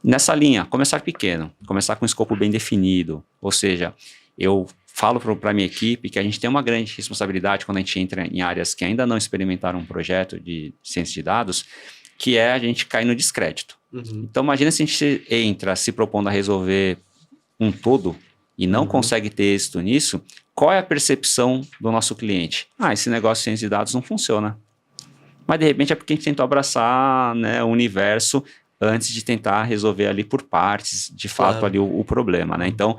Speaker 2: Nessa linha, começar pequeno, começar com um escopo bem definido, ou seja, eu falo para a minha equipe que a gente tem uma grande responsabilidade quando a gente entra em áreas que ainda não experimentaram um projeto de ciência de dados, que é a gente cair no descrédito. Então, imagina se a gente entra se propondo a resolver um todo e não consegue ter êxito nisso, qual é a percepção do nosso cliente? Esse negócio de ciência de dados não funciona. Mas, de repente, é porque a gente tentou abraçar, né, o universo antes de tentar resolver ali por partes, de fato, ali o problema, né? Então,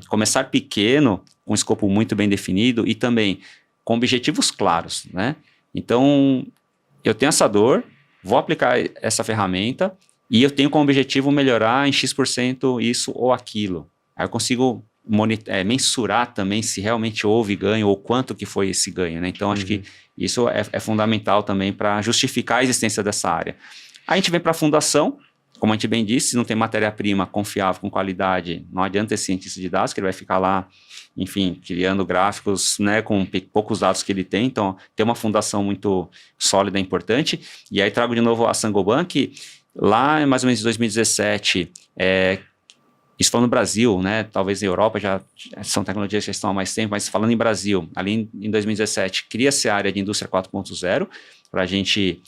Speaker 2: começar pequeno, com um escopo muito bem definido e também com objetivos claros, né? Então, eu tenho essa dor, vou aplicar essa ferramenta e eu tenho como objetivo melhorar em X% isso ou aquilo. Aí eu consigo mensurar também se realmente houve ganho ou quanto que foi esse ganho, né? Então, acho que isso é fundamental também para justificar a existência dessa área. A gente vem para a fundação, como a gente bem disse, se não tem matéria-prima confiável, com qualidade, não adianta esse cientista de dados, que ele vai ficar lá, enfim, criando gráficos, né, com poucos dados que ele tem. Então, ter uma fundação muito sólida é importante. E aí trago de novo a Saint-Gobain, que lá mais ou menos em 2017, isso falando no Brasil, né, talvez na Europa já são tecnologias que já estão há mais tempo, mas falando em Brasil, ali em 2017, cria-se a área de indústria 4.0 para a gente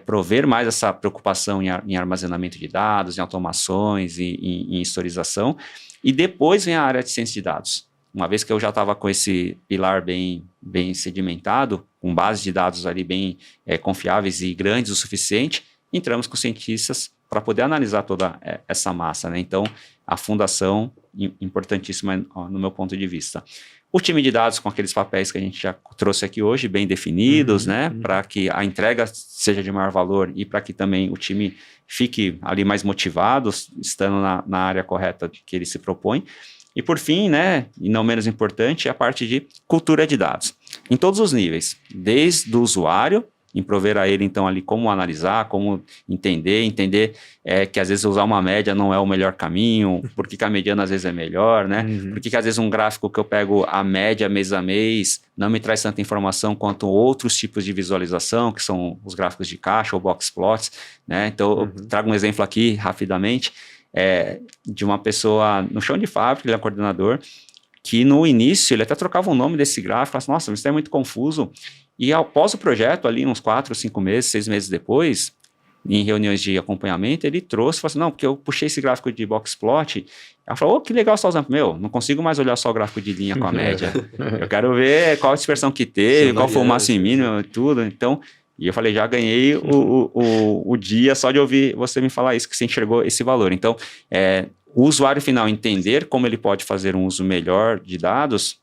Speaker 2: prover mais essa preocupação em armazenamento de dados, em automações, em historização. E depois vem a área de ciência de dados. Uma vez que eu já estava com esse pilar bem sedimentado, com bases de dados ali bem confiáveis e grandes o suficiente, entramos com cientistas para poder analisar toda essa massa, né? Então, a fundação, importantíssima no meu ponto de vista. O time de dados com aqueles papéis que a gente já trouxe aqui hoje, bem definidos, né? Para que a entrega seja de maior valor e para que também o time fique ali mais motivado, estando na área correta que ele se propõe. E por fim, né, e não menos importante, é a parte de cultura de dados. Em todos os níveis, desde o usuário, em prover a ele, então, ali como analisar, como entender que às vezes usar uma média não é o melhor caminho, por que a mediana às vezes é melhor, né? Por que às vezes um gráfico que eu pego a média mês a mês não me traz tanta informação quanto outros tipos de visualização, que são os gráficos de caixa ou box plots, né? Então, eu trago um exemplo aqui, rapidamente, de uma pessoa no chão de fábrica, ele é coordenador, que no início ele até trocava o nome desse gráfico, falava assim, nossa, isso é muito confuso. E após o projeto, ali uns 4, 5 meses, 6 meses depois, em reuniões de acompanhamento, ele trouxe, falou assim, não, porque eu puxei esse gráfico de box plot, ela falou, que legal você está usando. Meu, não consigo mais olhar só o gráfico de linha com a média. Eu quero ver qual a dispersão que teve, qual foi o máximo e mínimo e tudo. Então, e eu falei, já ganhei o dia só de ouvir você me falar isso, que você enxergou esse valor. Então, o usuário final entender como ele pode fazer um uso melhor de dados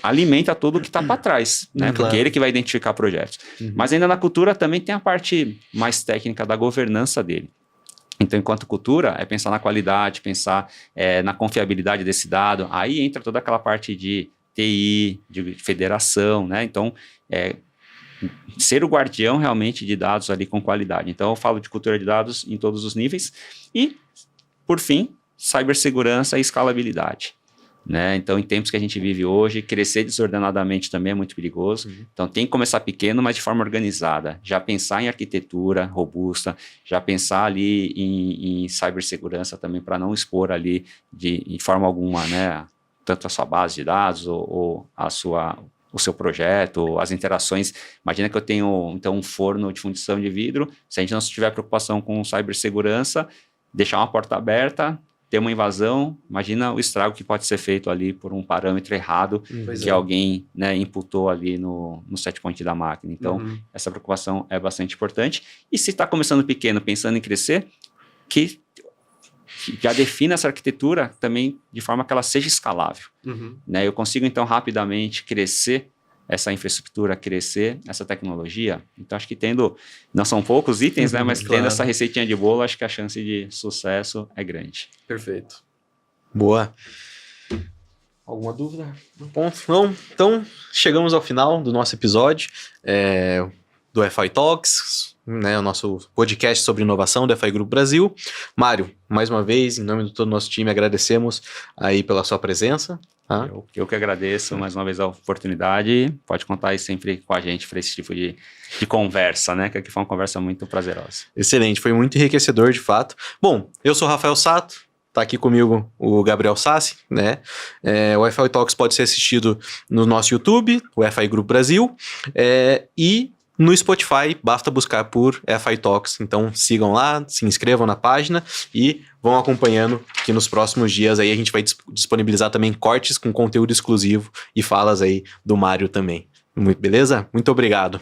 Speaker 2: alimenta tudo que está para trás, né?
Speaker 1: Claro.
Speaker 2: Porque ele que vai identificar projetos. Mas ainda na cultura também tem a parte mais técnica da governança dele. Então, enquanto cultura, é pensar na qualidade, pensar na confiabilidade desse dado. Aí entra toda aquela parte de TI, de federação, né? Então, ser o guardião realmente de dados ali com qualidade. Então, eu falo de cultura de dados em todos os níveis. E, por fim, cibersegurança e escalabilidade, né? Então, em tempos que a gente vive hoje, crescer desordenadamente também é muito perigoso. Então, tem que começar pequeno, mas de forma organizada. Já pensar em arquitetura robusta, já pensar ali em cibersegurança também para não expor ali de forma alguma, né? Tanto a sua base de dados ou o seu projeto, as interações. Imagina que eu tenho, então, um forno de fundição de vidro. Se a gente não tiver preocupação com cibersegurança, deixar uma porta aberta, ter uma invasão, imagina o estrago que pode ser feito ali por um parâmetro errado que alguém, né, imputou ali no set point da máquina. Então, essa preocupação é bastante importante. E se está começando pequeno, pensando em crescer, que já defina essa arquitetura também de forma que ela seja escalável. Né? Eu consigo, então, rapidamente crescer essa infraestrutura, crescer essa tecnologia. Então, acho que não são poucos itens, né? Mas tendo essa receitinha de bolo, acho que a chance de sucesso é grande.
Speaker 3: Perfeito.
Speaker 1: Boa. Alguma dúvida? Não? Então, chegamos ao final do nosso episódio do FI Talks, né, o nosso podcast sobre inovação do FI Group Brasil. Mário, mais uma vez, em nome de todo o nosso time, agradecemos aí pela sua presença. Tá?
Speaker 2: Eu que agradeço mais uma vez a oportunidade. Pode contar aí sempre com a gente para esse tipo de conversa, né? Que aqui foi uma conversa muito prazerosa.
Speaker 1: Excelente, foi muito enriquecedor de fato. Bom, eu sou o Rafael Sato, tá aqui comigo o Gabriel Sassi, né? O FI Talks pode ser assistido no nosso YouTube, o FI Group Brasil, e no Spotify, basta buscar por FI Talks. Então sigam lá, se inscrevam na página e vão acompanhando que nos próximos dias aí a gente vai disponibilizar também cortes com conteúdo exclusivo e falas aí do Mário também. Beleza? Muito obrigado.